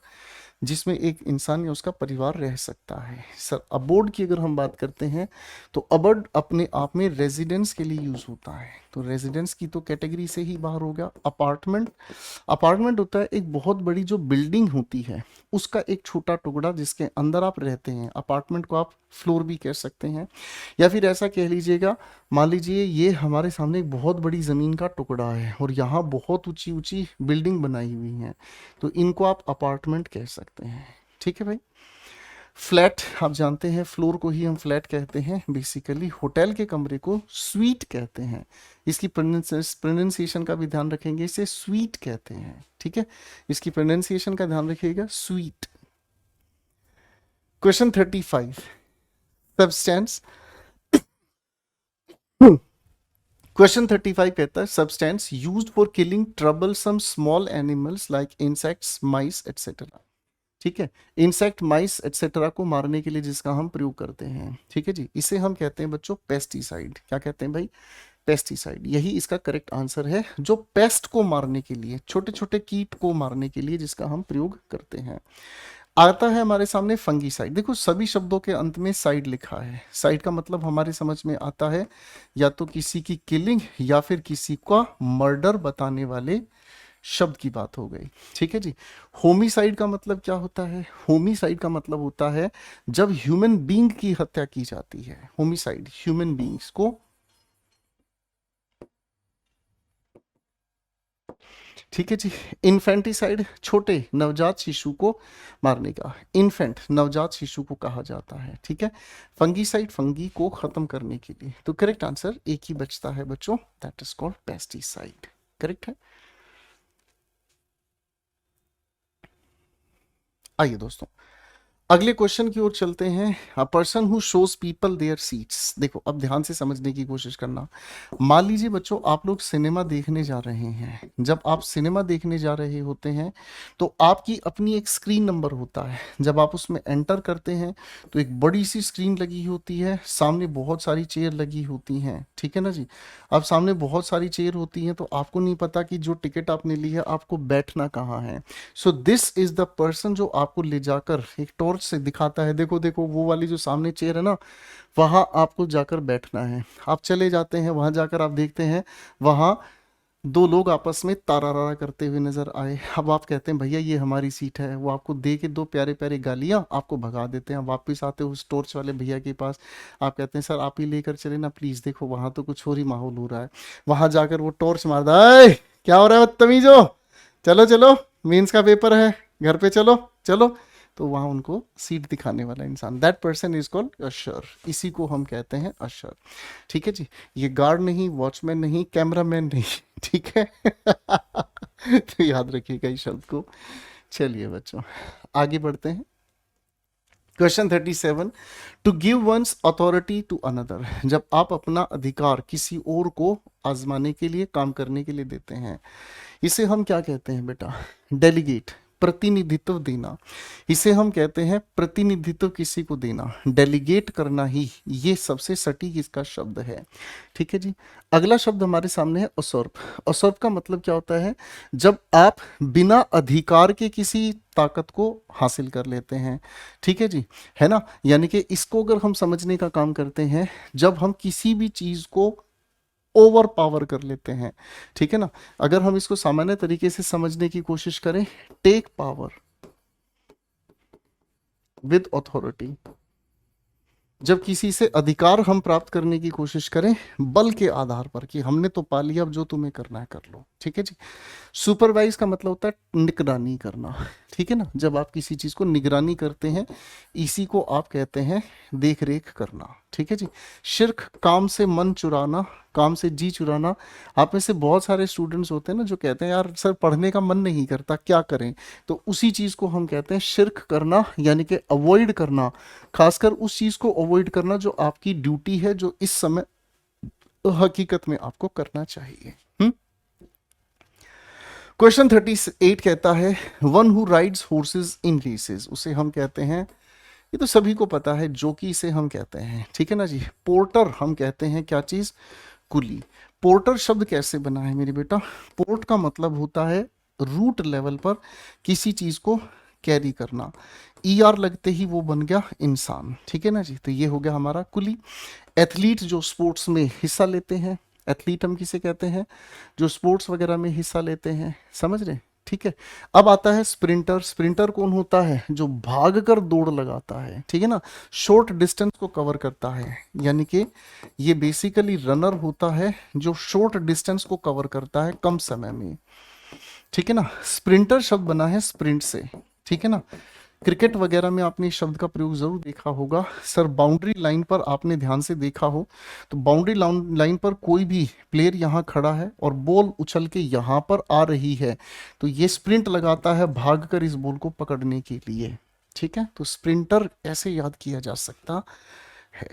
जिसमें एक इंसान या उसका परिवार रह सकता है। सर अबोर्ड की अगर हम बात करते हैं तो अबोर्ड अपने आप में रेजिडेंस के लिए यूज होता है, तो रेजिडेंस की तो कैटेगरी से ही बाहर हो गया। अपार्टमेंट होता है एक बहुत बड़ी जो बिल्डिंग होती है उसका एक छोटा टुकड़ा जिसके अंदर आप रहते हैं। अपार्टमेंट को आप फ्लोर भी कह सकते हैं, या फिर ऐसा कह लीजिएगा, मान लीजिए ये हमारे सामने एक बहुत बड़ी जमीन का टुकड़ा है और यहाँ बहुत ऊंची ऊंची बिल्डिंग बनाई हुई है, तो इनको आप अपार्टमेंट कह सकते हैं। ठीक है भाई। फ्लैट आप जानते हैं, फ्लोर को ही हम फ्लैट कहते हैं। बेसिकली होटल के कमरे को स्वीट कहते हैं। इसकी प्रोनाउंसिएशन का भी ध्यान रखेंगे, इसे स्वीट कहते हैं। ठीक है, इसकी प्रोनाउंसिएशन का ध्यान रखिएगा, स्वीट। Question 35, substance. क्वेश्चन 35 कहता है, substance used for killing troublesome small animals like insects, mice etcetera. ठीक है, इंसेक्ट, माइस एटसेट्रा को मारने के लिए जिसका हम प्रयोग करते हैं, ठीक है जी, इसे हम कहते हैं बच्चों पेस्टिसाइड। क्या कहते हैं भाई, पेस्टिसाइड। यही इसका करेक्ट आंसर है, जो पेस्ट को मारने के लिए, छोटे छोटे कीट को मारने के लिए जिसका हम प्रयोग करते हैं। आता है हमारे सामने फंगीसाइड। देखो सभी शब्दों के अंत में साइड लिखा है। साइड का मतलब हमारे समझ में आता है या तो किसी की किलिंग या फिर किसी का मर्डर बताने वाले शब्द की बात हो गई। ठीक है जी। होमिसाइड का मतलब क्या होता है, होमिसाइड का मतलब होता है जब ह्यूमन बीइंग की हत्या की जाती है। होमिसाइड ह्यूमन बीइंग्स को, ठीक है जी। इन्फेंटिसाइड छोटे नवजात शिशु को मारने का, इन्फेंट नवजात शिशु को कहा जाता है। ठीक है, फंगीसाइड फंगी को खत्म करने के लिए। तो करेक्ट आंसर एक ही बचता है बच्चों, that is called pesticide. Correct है। आइए दोस्तों अगले क्वेश्चन की ओर चलते हैं। A person who shows people there seats. देखो अब ध्यान से समझने की कोशिश करना। मान लीजिए बच्चों आप लोग सिनेमा देखने जा रहे हैं। जब आप सिनेमा देखने जा रहे होते हैं तो आपकी अपनी एक स्क्रीन नंबर होता है। जब आप उसमें एंटर करते हैं तो एक बड़ी सी स्क्रीन लगी होती है, सामने बहुत सारी चेयर लगी होती हैं। ठीक है ना जी। अब सामने बहुत सारी चेयर होती हैं तो आपको नहीं पता कि जो टिकट आपने ली है आपको बैठना कहाँ है। So this is the person जो आपको ले जाकर एक टॉर्च से दिखाता है, देखो देखो वो वाली जो सामने चेयर है ना, वहां आपको जाकर बैठना है। आप चले जाते हैं, वहां जाकर आप देखते हैं वहां दो लोग आपस में तारारा करते हुए नजर आए। अब आप कहते हैं भैया ये हमारी सीट है। वो आपको दे के दो प्यारे प्यारे गालियां आपको भगा देते हैं। वापस आते हो उस टॉर्च वाले भैया के पास, आप कहते हैं सर आप ही लेकर चले ना प्लीज, देखो वहां तो कुछ और ही माहौल हो रहा है। वहां जाकर वो टॉर्च मारता है, क्या हो रहा है बदतमीजो, चलो चलो मेंस का पेपर है, घर पे चलो चलो। तो वहां उनको सीट दिखाने वाला इंसान, दैट पर्सन इज कॉल्ड अशर। इसी को हम कहते हैं अशर। ठीक है जी। ये गार्ड नहीं, वॉचमैन नहीं, कैमरामैन नहीं, ठीक है। तो याद रखिएगा इस शब्द को। चलिए बच्चों आगे बढ़ते हैं। Question 37, to give one's authority to another, जब आप अपना अधिकार किसी और को आजमाने के लिए, काम करने के लिए देते हैं, इसे हम क्या कहते हैं बेटा? डेलीगेट, प्रतिनिधित्व देना। इसे हम कहते हैं प्रतिनिधित्व किसी को देना, डेलीगेट करना ही ये सबसे सटीक इसका शब्द है। ठीक है जी। अगला शब्द हमारे सामने है उsurp। usurp का मतलब क्या होता है? जब आप बिना अधिकार के किसी ताकत को हासिल कर लेते हैं। ठीक है जी, है ना। यानी कि इसको अगर हम समझने का काम करते हैं, जब हम किसी भी चीज को ओवर पावर कर लेते हैं। ठीक है ना। अगर हम इसको सामान्य तरीके से समझने की कोशिश करें, टेक पावर विद अथॉरिटी, जब किसी से अधिकार हम प्राप्त करने की कोशिश करें बल के आधार पर कि हमने तो पा लिया, अब जो तुम्हें करना है कर लो। ठीक है जी। सुपरवाइज का मतलब होता है निगरानी करना। ठीक है ना, जब आप किसी चीज को निगरानी करते हैं, इसी को आप कहते हैं देख रेख करना। ठीक है जी। शिर्क, काम से मन चुराना, काम से जी चुराना। आप में से बहुत सारे स्टूडेंट्स होते हैं ना जो कहते हैं यार सर पढ़ने का मन नहीं करता, क्या करें? तो उसी चीज को हम कहते हैं शिर्क करना, यानी कि अवॉइड करना, खासकर उस चीज को अवॉइड करना जो आपकी ड्यूटी है, जो इस समय हकीकत में आपको करना चाहिए। क्वेश्चन 38 कहता है one who rides horses in races, उसे हम कहते हैं, ये तो सभी को पता है, जोकी इसे हम कहते हैं। ठीक है ना जी। पोर्टर हम कहते हैं क्या चीज? कुली। पोर्टर शब्द कैसे बना है मेरे बेटा? पोर्ट का मतलब होता है रूट लेवल पर किसी चीज को कैरी करना, ER लगते ही वो बन गया इंसान। ठीक है ना जी। तो ये हो गया हमारा कुली। एथलीट जो स्पोर्ट्स में हिस्सा लेते हैं, एथलीट हम किसे कहते हैं? जो स्पोर्ट्स वगैरह में हिस्सा लेते हैं, समझ रहे? ठीक है। अब आता है स्प्रिंटर। स्प्रिंटर कौन होता है? जो भागकर दौड़ लगाता है। ठीक है ना, शॉर्ट डिस्टेंस को कवर करता है, यानी कि ये बेसिकली रनर होता है जो शॉर्ट डिस्टेंस को कवर करता है कम समय में। ठीक है ना। स्प्रिंटर शब्द बना है स्प्रिंट से। ठीक है ना। क्रिकेट वगैरह में आपने इस शब्द का प्रयोग जरूर देखा होगा। सर बाउंड्री लाइन पर आपने ध्यान से देखा हो तो बाउंड्री लाइन पर कोई भी प्लेयर यहाँ खड़ा है और बॉल उछल के यहाँ पर आ रही है, तो ये स्प्रिंट लगाता है भागकर इस बॉल को पकड़ने के लिए। ठीक है, तो स्प्रिंटर ऐसे याद किया जा सकता है।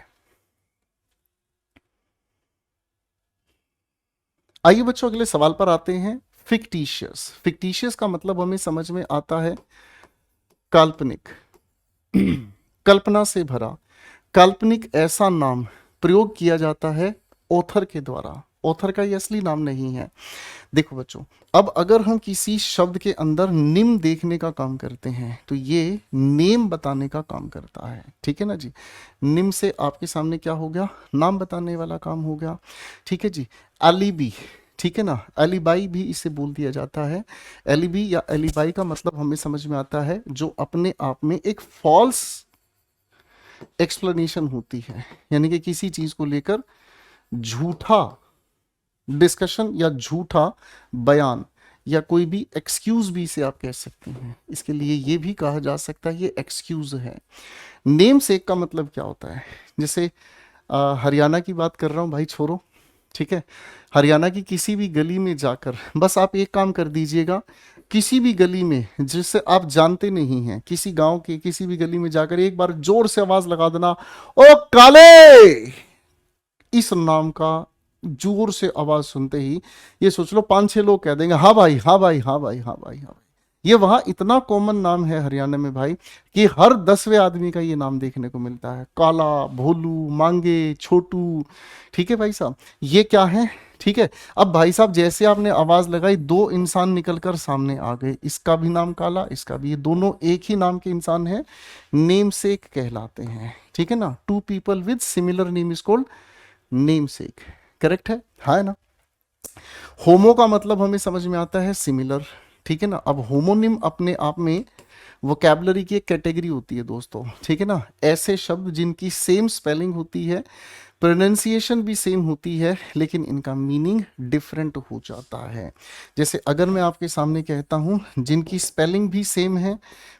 आइए बच्चों अगले सवाल पर आते हैं। फिक्टिशियस। फिक्टिशियस का मतलब हमें समझ में आता है काल्पनिक, कल्पना से भरा। काल्पनिक ऐसा नाम प्रयोग किया जाता है ऑथर के द्वारा। ऑथर का ये असली नाम नहीं है। देखो बच्चों, अब अगर हम किसी शब्द के अंदर निम देखने का काम करते हैं तो ये नेम बताने का काम करता है। ठीक है ना जी। निम से आपके सामने क्या हो गया? नाम बताने वाला काम हो गया। ठीक है जी। एलिबी, ठीक है ना, एलिबाई भी इसे बोल दिया जाता है। एलिबी या एलिबाई का मतलब हमें समझ में आता है जो अपने आप में एक फॉल्स एक्सप्लेनेशन होती है, यानी कि किसी चीज को लेकर झूठा डिस्कशन या झूठा बयान या कोई भी एक्सक्यूज भी इसे आप कह सकते हैं। इसके लिए ये भी कहा जा सकता है ये एक्सक्यूज है। नेम सेक का मतलब क्या होता है? जैसे हरियाणा की बात कर रहा हूं भाई, छोड़ो। ठीक है, हरियाणा की किसी भी गली में जाकर बस आप एक काम कर दीजिएगा, किसी भी गली में जिससे आप जानते नहीं हैं, किसी गांव के किसी भी गली में जाकर एक बार जोर से आवाज लगा देना, ओ काले, इस नाम का जोर से आवाज सुनते ही ये सोच लो 5-6 लोग कह देंगे हाँ भाई, हाँ भाई, हाँ भाई, हाँ भाई, हाँ भाई। ये वहां इतना कॉमन नाम है हरियाणा में भाई कि हर 10वें आदमी का ये नाम देखने को मिलता है। काला, भोलू, मांगे, छोटू। ठीक है भाई साहब, ये क्या है? ठीक है, अब भाई साहब जैसे आपने आवाज लगाई 2 इंसान निकलकर सामने आ गए, इसका भी नाम काला, इसका भी, ये दोनों एक ही नाम के इंसान हैं, नेम सेक कहलाते हैं। ठीक है ना, 2 people with similar name is called name sec. Correct है, हाँ है ना। होमो का मतलब हमें समझ में आता है सिमिलर। ठीक है ना। अब होमोनिम अपने आप में वोकैबुलरी की एक कैटेगरी होती है दोस्तों। ठीक है ना, ऐसे शब्द जिनकी सेम स्पेलिंग होती है, प्रोनाउंसिएशन भी सेम होती है, लेकिन इनका मीनिंग डिफरेंट हो जाता है। जैसे अगर मैं आपके सामने कहता हूं जिनकी स्पेलिंग भी सेम है,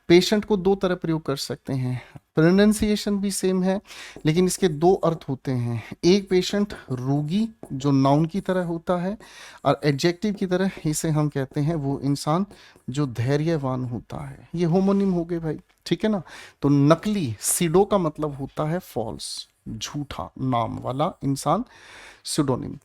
पेशेंट को 2 तरह प्रयोग कर सकते हैं। प्रोनाउंसिएशन भी सेम है, लेकिन इसके दो अर्थ होते हैं। एक पेशेंट रोगी जो नाउन की तरह होता है, और एडजेक्टिव की तरह इसे हम कहते हैं वो इंसान जो धैर्यवान होता है। ये होमोनिम हो गए भाई, ठीक है ना। तो नकली सिडो का मतलब होता है फॉल्स, झूठा नाम वाला इंसान, सिडोनिम।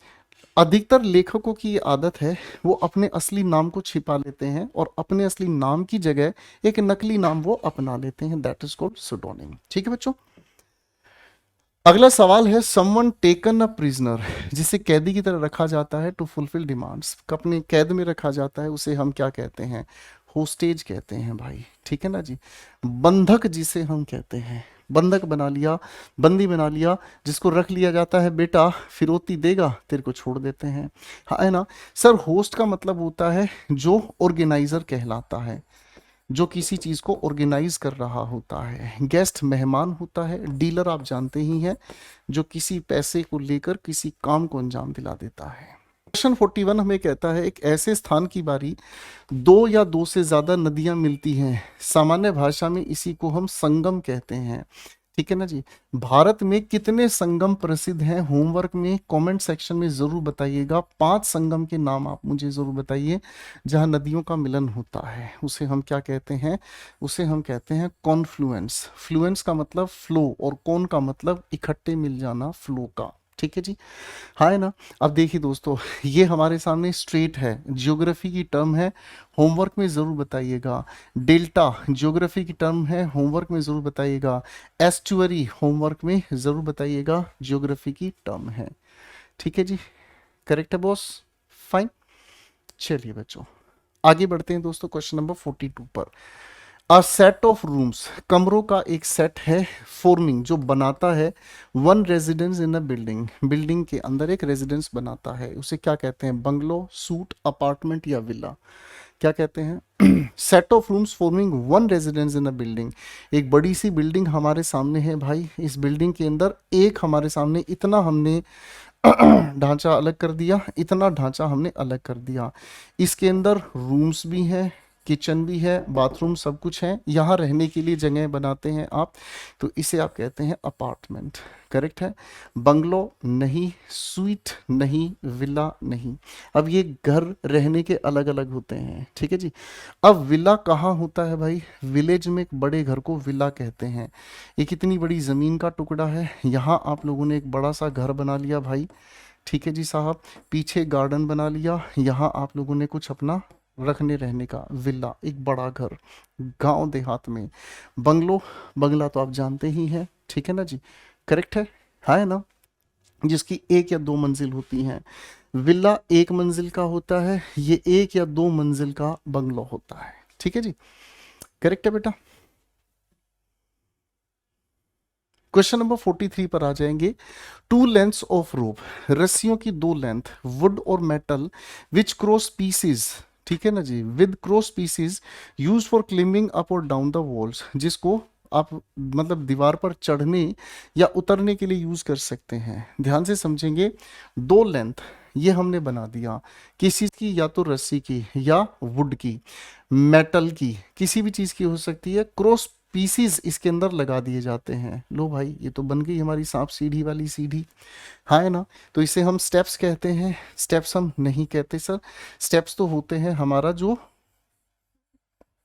अधिकतर लेखकों की ये आदत है, वो अपने असली नाम को छिपा लेते हैं और अपने असली नाम की जगह एक नकली नाम वो अपना लेते हैं, दैट इज कॉल्ड सिडोनिम। ठीक है बच्चों। अगला सवाल है, समवन टेकन अ प्रिजनर, जिसे कैदी की तरह रखा जाता है टू फुलफिल डिमांड्स, अपने कैद में रखा जाता है, उसे हम क्या कहते हैं? होस्टेज कहते हैं भाई, ठीक है ना जी। बंधक जिसे हम कहते हैं, बंधक बना लिया, बंदी बना लिया, जिसको रख लिया जाता है, बेटा फिरौती देगा तेरे को छोड़ देते हैं, हाँ है ना। सर होस्ट का मतलब होता है जो ऑर्गेनाइजर कहलाता है, जो किसी चीज को ऑर्गेनाइज कर रहा होता है। गेस्ट मेहमान होता है। डीलर आप जानते ही हैं, जो किसी पैसे को लेकर किसी काम को अंजाम दिला देता है। क्वेश्चन 41 हमें कहता है, एक ऐसे स्थान की बारी दो या दो से ज्यादा नदियां मिलती हैं, सामान्य भाषा में इसी को हम संगम कहते हैं, ठीक है ना जी। भारत में कितने संगम प्रसिद्ध हैं? होमवर्क में कमेंट सेक्शन में जरूर बताइएगा। 5 संगम के नाम आप मुझे जरूर बताइए जहां नदियों का मिलन होता है। उसे हम क्या कहते हैं? उसे हम कहते हैं कॉन्फ्लुएंस। फ्लुएंस का मतलब फ्लो, और कौन का मतलब इकट्ठे मिल जाना, फ्लो का, ठीक है जी, हाँ है ना। अब देखिए दोस्तों, ये हमारे सामने स्ट्रेट है, ज्योग्राफी की टर्म है, होमवर्क में जरूर बताइएगा। डेल्टा ज्योग्राफी की टर्म है, होमवर्क में जरूर बताइएगा। एस्चुअरी होमवर्क में जरूर बताइएगा, ज्योग्राफी की टर्म है, ठीक है जी। करेक्ट है बॉस, फाइन। चलिए बच्चों आगे बढ़ते हैं दोस्तों, क्वेश्चन नंबर 42 पर। अ सेट ऑफ रूम्स, कमरों का एक सेट है, फॉर्मिंग जो बनाता है, वन रेजिडेंस इन अ बिल्डिंग, बिल्डिंग के अंदर एक रेजिडेंस बनाता है, उसे क्या कहते हैं? बंगलो, सूट, अपार्टमेंट या विला, क्या कहते हैं? Set of rooms forming one residence in a building. एक बड़ी सी बिल्डिंग हमारे सामने है भाई, इस बिल्डिंग के अंदर एक हमारे सामने इतना हमने ढांचा अलग कर दिया, इतना ढांचा हमने अलग कर दिया। इसके अंदर रूम्स भी हैं, किचन भी है, बाथरूम, सब कुछ है, यहाँ रहने के लिए जगह बनाते हैं आप, तो इसे आप कहते हैं अपार्टमेंट। करेक्ट है। बंगलो नहीं, स्वीट नहीं, विला नहीं। अब ये घर रहने के अलग अलग होते हैं, ठीक है जी। अब विला कहाँ होता है भाई? विलेज में एक बड़े घर को विला कहते हैं। ये कितनी बड़ी जमीन का टुकड़ा है, यहाँ आप लोगों ने एक बड़ा सा घर बना लिया भाई, ठीक है जी साहब, पीछे गार्डन बना लिया, यहाँ आप लोगों ने कुछ अपना रखने रहने का, विला एक बड़ा घर। गांव देहात में बंगलो, बंगला तो आप जानते ही हैं, ठीक है ना जी, करेक्ट है ना, जिसकी एक या दो मंजिल होती हैं। विला एक मंजिल का होता है, ये एक या दो मंजिल का बंगलो होता है, ठीक है जी, करेक्ट है बेटा। क्वेश्चन नंबर 43 पर आ जाएंगे। टू लेंथ्स ऑफ रोप, रस्सियों की दो लेंथ, वुड और मेटल, विच क्रॉस पीसेज, ठीक है ना जी, with cross pieces, use for climbing up और डाउन द वॉल्स, जिसको आप मतलब दीवार पर चढ़ने या उतरने के लिए यूज कर सकते हैं। ध्यान से समझेंगे, दो लेंथ ये हमने बना दिया, किसी की, या तो रस्सी की या वुड की, मेटल की, किसी भी चीज की हो सकती है, क्रॉस पीसीज इसके अंदर लगा दिए जाते हैं। लो भाई ये तो बन गई हमारी सांप सीढ़ी वाली सीढ़ी, हाँ है ना। तो इसे हम स्टेप्स कहते हैं। स्टेप्स हम नहीं कहते सर, स्टेप्स तो होते हैं हमारा जो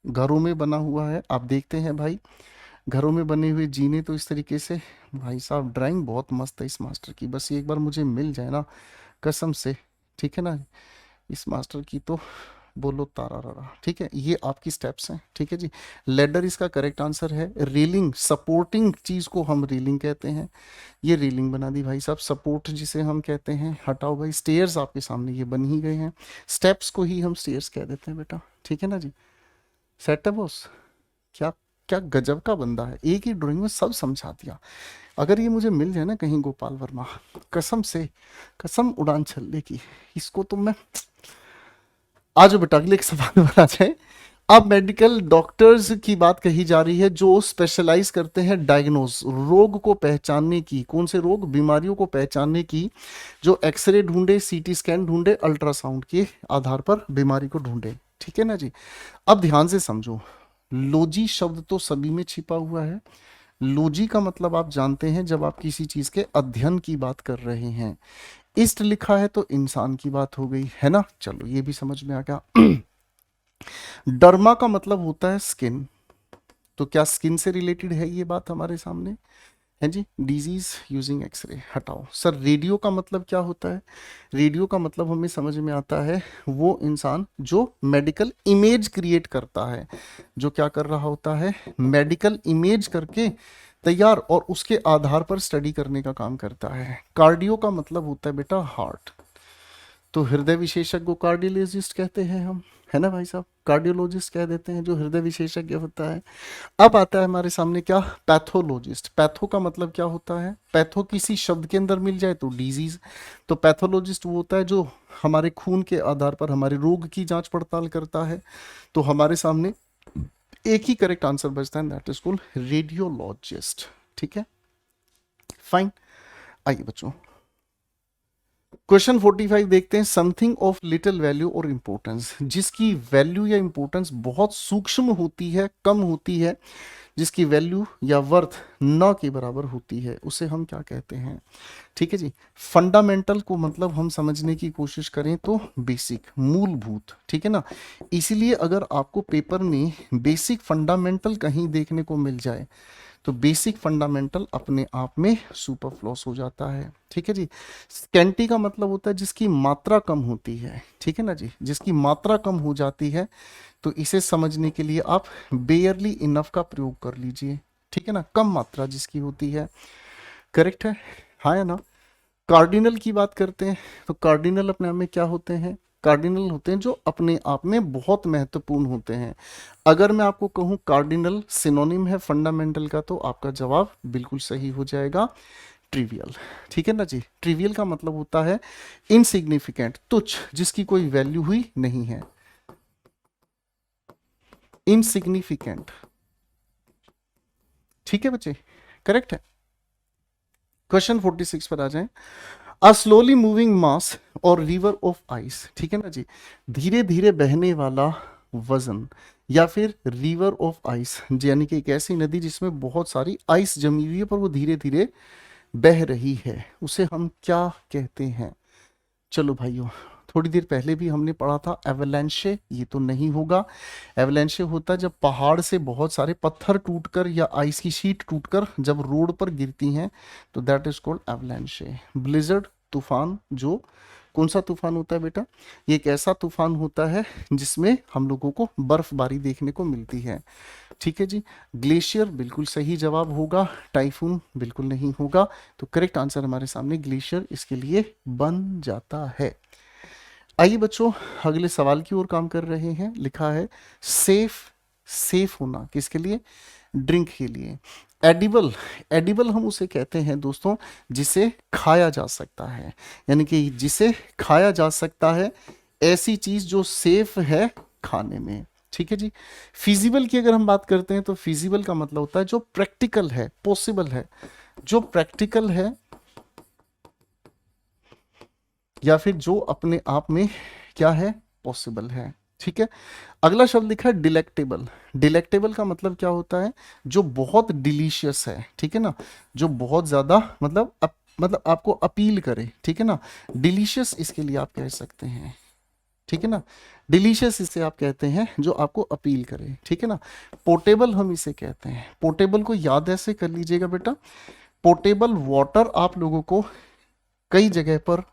घरों में बना हुआ है, आप देखते हैं भाई घरों में बने हुए जीने तो इस तरीके से। भाई साहब ड्राइंग बहुत मस्त है इस मास्टर की, बस ये एक बार मुझे मिल जाए ना कसम से, ठीक है ना, इस मास्टर की तो बोलो तारा रा, ठीक है। ये आपकी स्टेप्स हैं, ठीक है जी। लेडर इसका करेक्ट आंसर है। रेलिंग, सपोर्टिंग चीज को हम रेलिंग कहते हैं, ये रेलिंग बना दी भाई साहब, सपोर्ट जिसे हम कहते हैं। हटाओ भाई, स्टेयर्स आपके सामने ये बन ही गए हैं, स्टेप्स को ही हम स्टेयर्स कह देते हैं बेटा, ठीक है ना जी। सेट है बॉस, क्या क्या गजब का बंदा है, एक ही ड्राइंग में सब समझा दिया। अगर ये मुझे मिल जाए ना कहीं गोपाल वर्मा, कसम से कसम उड़ान छल्ले की, इसको तो मैं आज बेटा अगले एक सवाल पर आ जाए। अब मेडिकल डॉक्टर्स की बात कही जा रही है जो स्पेशलाइज करते हैं डायग्नोज, रोग को पहचानने की, कौन से रोग, बीमारियों को पहचानने की, जो एक्सरे ढूंढे, सीटी स्कैन ढूंढे, अल्ट्रासाउंड के आधार पर बीमारी को ढूंढे, ठीक है ना जी। अब ध्यान से समझो, लॉजी शब्द तो सभी में छिपा हुआ है, लॉजी का मतलब आप जानते हैं जब आप किसी चीज के अध्ययन की बात कर रहे हैं। इस्ट लिखा है तो इंसान की बात हो गई है ना। चलो ये भी समझ में आ गया। डर्मा का मतलब होता है स्किन, तो क्या स्किन से रिलेटेड है ये बात हमारे सामने है जी। डिजीज यूजिंग एक्सरे हटाओ। सर रेडियो का मतलब क्या होता है? रेडियो का मतलब हमें समझ में आता है वो इंसान जो मेडिकल इमेज क्रिएट करता है, जो क्या कर रहा होता है, मेडिकल इमेज करके तैयार और उसके आधार पर स्टडी करने का काम करता है। कार्डियो का मतलब होता है बेटा हार्ट, तो हृदय विशेषज्ञ को कार्डियोलॉजिस्ट कहते हैं हम, है ना भाई साहब, कार्डियोलॉजिस्ट कह देते हैं जो हृदय विशेषज्ञ होता है। अब आता है हमारे सामने क्या, पैथोलॉजिस्ट। पैथो का मतलब क्या होता है, पैथो किसी शब्द के अंदर मिल जाए तो डिजीज, तो पैथोलॉजिस्ट वो होता है जो हमारे खून के आधार पर हमारे रोग की जांच पड़ताल करता है। तो हमारे सामने एक ही करेक्ट आंसर बचता है, दैट इज कॉल्ड रेडियोलॉजिस्ट। ठीक है, फाइन। आइए बच्चों क्वेश्चन 45 देखते हैं। समथिंग ऑफ लिटिल वैल्यू और इंपॉर्टेंस, जिसकी वैल्यू या इंपॉर्टेंस बहुत सूक्ष्म होती है, कम होती है, जिसकी वैल्यू या वर्थ न के बराबर होती है, उसे हम क्या कहते हैं? ठीक है जी। फंडामेंटल को मतलब हम समझने की कोशिश करें तो बेसिक, मूलभूत, ठीक है ना। इसीलिए अगर आपको पेपर में बेसिक फंडामेंटल कहीं देखने को मिल जाए तो बेसिक फंडामेंटल अपने आप में सुपरफ्लूस हो जाता है। ठीक है जी। स्कैंटी का मतलब होता है जिसकी मात्रा कम होती है, ठीक है ना जी, जिसकी मात्रा कम हो जाती है, तो इसे समझने के लिए आप बेयरली इनफ का प्रयोग कर लीजिए, ठीक है ना, कम मात्रा जिसकी होती है। करेक्ट है, हाँ या ना। कार्डिनल की बात करते हैं तो कार्डिनल अपने आप में क्या होते हैं? कार्डिनल होते हैं जो अपने आप में बहुत महत्वपूर्ण होते हैं। अगर मैं आपको कहूं कार्डिनल सिनोनिम है फंडामेंटल का, तो आपका जवाब बिल्कुल सही हो जाएगा, ट्रिवियल। ठीक है ना जी। ट्रिवियल का मतलब होता है इनसिग्निफिकेंट, तुच्छ, जिसकी कोई वैल्यू हुई नहीं है, इनसिग्निफिकेंट। ठीक है बच्चे, करेक्ट है। क्वेश्चन 46 पर आ जाएं। अ स्लोली मूविंग मास और रिवर ऑफ आइस, ठीक है ना जी, धीरे धीरे बहने वाला वजन, या फिर रिवर ऑफ आइस यानी कि एक ऐसी नदी जिसमें बहुत सारी आइस जमी हुई है पर वो धीरे धीरे बह रही है, उसे हम क्या कहते हैं? चलो भाइयों, थोड़ी देर पहले भी हमने पढ़ा था एवलांशे, ये तो नहीं होगा। एवलांशे होता है जब पहाड़ से बहुत सारे पत्थर टूटकर या आइस की शीट टूटकर जब रोड पर गिरती हैं, तो दैट इज कॉल्ड एवलांशे। ब्लिजर्ड तूफान, जो कौन सा तूफान होता है बेटा? ये एक ऐसा तूफान होता है जिसमें हम लोगों को बर्फबारी देखने को मिलती है। ठीक है जी। ग्लेशियर बिल्कुल सही जवाब होगा, टाइफून बिल्कुल नहीं होगा, तो करेक्ट आंसर हमारे सामने ग्लेशियर इसके लिए बन जाता है। आइए बच्चों अगले सवाल की ओर काम कर रहे हैं। लिखा है सेफ, सेफ होना किसके लिए? ड्रिंक के लिए। एडिबल, एडिबल हम उसे कहते हैं दोस्तों जिसे खाया जा सकता है, यानी कि जिसे खाया जा सकता है, ऐसी चीज जो सेफ है खाने में। ठीक है जी। फिजिबल की अगर हम बात करते हैं तो फिजिबल का मतलब होता है जो प्रैक्टिकल है, पॉसिबल है, जो प्रैक्टिकल है, या फिर जो अपने आप में क्या है, पॉसिबल है। ठीक है। अगला शब्द लिखा है डिलेक्टेबल। डिलेक्टेबल का मतलब क्या होता है? जो बहुत डिलीशियस है, ठीक है ना, जो बहुत ज्यादा मतलब आपको अपील करे, ठीक है ना। डिलीशियस इसके लिए आप कह सकते हैं, ठीक है ना, डिलीशियस इसे आप कहते हैं जो आपको अपील करे, ठीक है ना। पोर्टेबल हम इसे कहते हैं, पोर्टेबल को याद ऐसे कर लीजिएगा बेटा, पोर्टेबल वाटर आप लोगों को कई जगह पर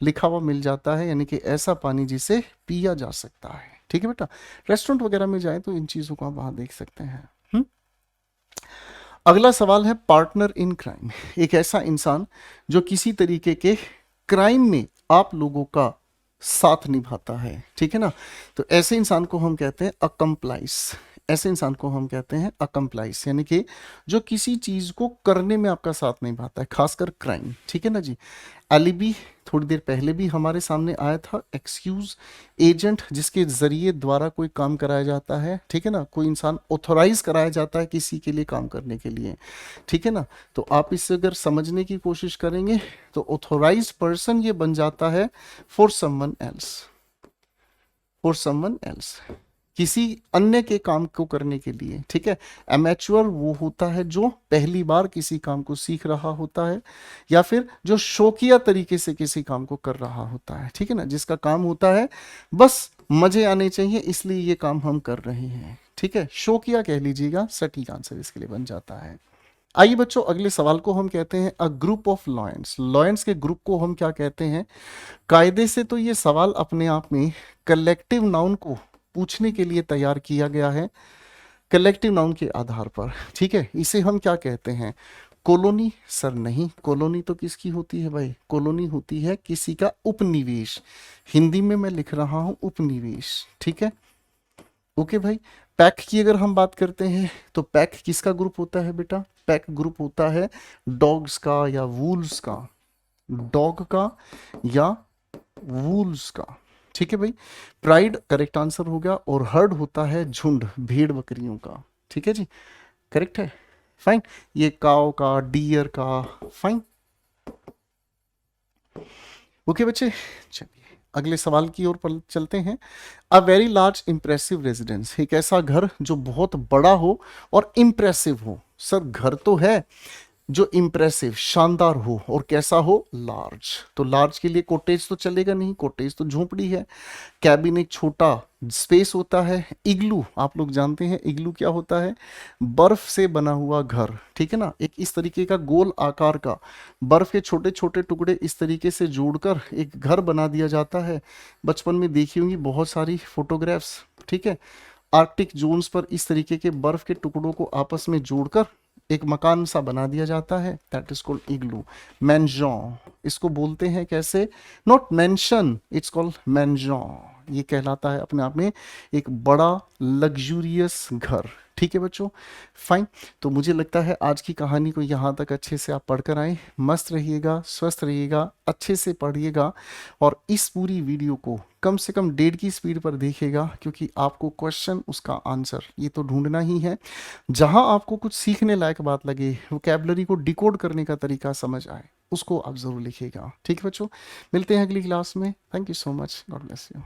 लिखा हुआ मिल जाता है, यानी कि ऐसा पानी जिसे पिया जा सकता है। ठीक है बेटा, रेस्टोरेंट वगैरह में जाए तो इन चीजों को आप वहां देख सकते हैं। अगला सवाल है पार्टनर इन क्राइम, एक ऐसा इंसान जो किसी तरीके के क्राइम में आप लोगों का साथ निभाता है, ठीक है ना, तो ऐसे इंसान को हम कहते हैं अकम्प्लाइस। ऐसे इंसान को हम कहते हैं अकम्प्लाइस, यानी कि जो किसी चीज को करने में आपका साथ निभाता है, खासकर क्राइम। ठीक है ना जी। एलिबी थोड़ी देर पहले भी हमारे सामने आया था। एक्सक्यूज, एजेंट जिसके जरिए द्वारा कोई काम कराया जाता है, ठीक है ना, कोई इंसान ऑथोराइज कराया जाता है किसी के लिए काम करने के लिए, ठीक है ना। तो आप इससे अगर समझने की कोशिश करेंगे तो ऑथोराइज्ड पर्सन ये बन जाता है for someone else, for someone else. किसी अन्य के काम को करने के लिए, ठीक है। एमेच्योर वो होता है जो पहली बार किसी काम को सीख रहा होता है, या फिर जो शौकिया तरीके से किसी काम को कर रहा होता है, ठीक है ना, जिसका काम होता है बस मजे आने चाहिए इसलिए ये काम हम कर रहे हैं, ठीक है। शौकिया कह लीजिएगा, सटीक आंसर इसके लिए बन जाता है। आइए बच्चों, अगले सवाल को हम कहते हैं a group of lions. Lions के ग्रुप को हम क्या कहते हैं? कायदे से तो ये सवाल अपने आप में कलेक्टिव नाउन को पूछने के लिए तैयार किया गया है, कलेक्टिव नाउन के आधार पर, ठीक है। इसे हम क्या कहते हैं? कॉलोनी? सर नहीं, कॉलोनी तो किसकी होती है भाई? कॉलोनी होती है किसी का उपनिवेश। हिंदी में मैं लिख रहा हूं उपनिवेश, ठीक है। ओके भाई। पैक की अगर हम बात करते हैं तो पैक किसका ग्रुप होता है बेटा? पैक ग्रुप होता है डॉग्स का या वूल्स का, डॉग का या वूल्स का, ठीक है भाई। प्राइड करेक्ट आंसर हो गया, और हर्ड होता है झुंड, भेड़ बकरियों का, ठीक है जी, करेक्ट है, फाइन। ये काव का, डियर का, फाइन। ओके बच्चे, चलिए अगले सवाल की ओर चलते हैं। A very large impressive residence, एक ऐसा घर जो बहुत बड़ा हो और इंप्रेसिव हो। सर घर तो है, जो इंप्रेसिव शानदार हो, और कैसा हो? लार्ज। तो लार्ज के लिए कोटेज तो चलेगा नहीं, कोटेज तो झोपड़ी है। कैबिन एक छोटा स्पेस होता है। इग्लू आप लोग जानते हैं, इग्लू क्या होता है? बर्फ से बना हुआ घर, ठीक है ना, एक इस तरीके का गोल आकार का, बर्फ के छोटे छोटे टुकड़े इस तरीके से जोड़कर एक घर बना दिया जाता है। बचपन में देखी होंगी बहुत सारी फोटोग्राफ्स, ठीक है। आर्कटिक जोन्स पर इस तरीके के बर्फ के टुकड़ों को आपस में जोड़कर एक मकान सा बना दिया जाता है, that is called igloo. Mansion इसको बोलते हैं कैसे? Not mention, it's called mansion. ये कहलाता है अपने आप में एक बड़ा लग्जूरियस घर, ठीक है बच्चों, फाइन। तो मुझे लगता है आज की कहानी को यहाँ तक अच्छे से आप पढ़कर आए। मस्त रहिएगा, स्वस्थ रहिएगा, अच्छे से पढ़िएगा, और इस पूरी वीडियो को कम से कम 1.5 की स्पीड पर देखिएगा, क्योंकि आपको क्वेश्चन उसका आंसर ये तो ढूंढना ही है। जहां आपको कुछ सीखने लायक बात लगे, वोकैबुलरी को डिकोड करने का तरीका समझ आए, उसको आप जरूर लिखिएगा, ठीक है बच्चों। मिलते हैं अगली क्लास में। Thank you so much, God bless you.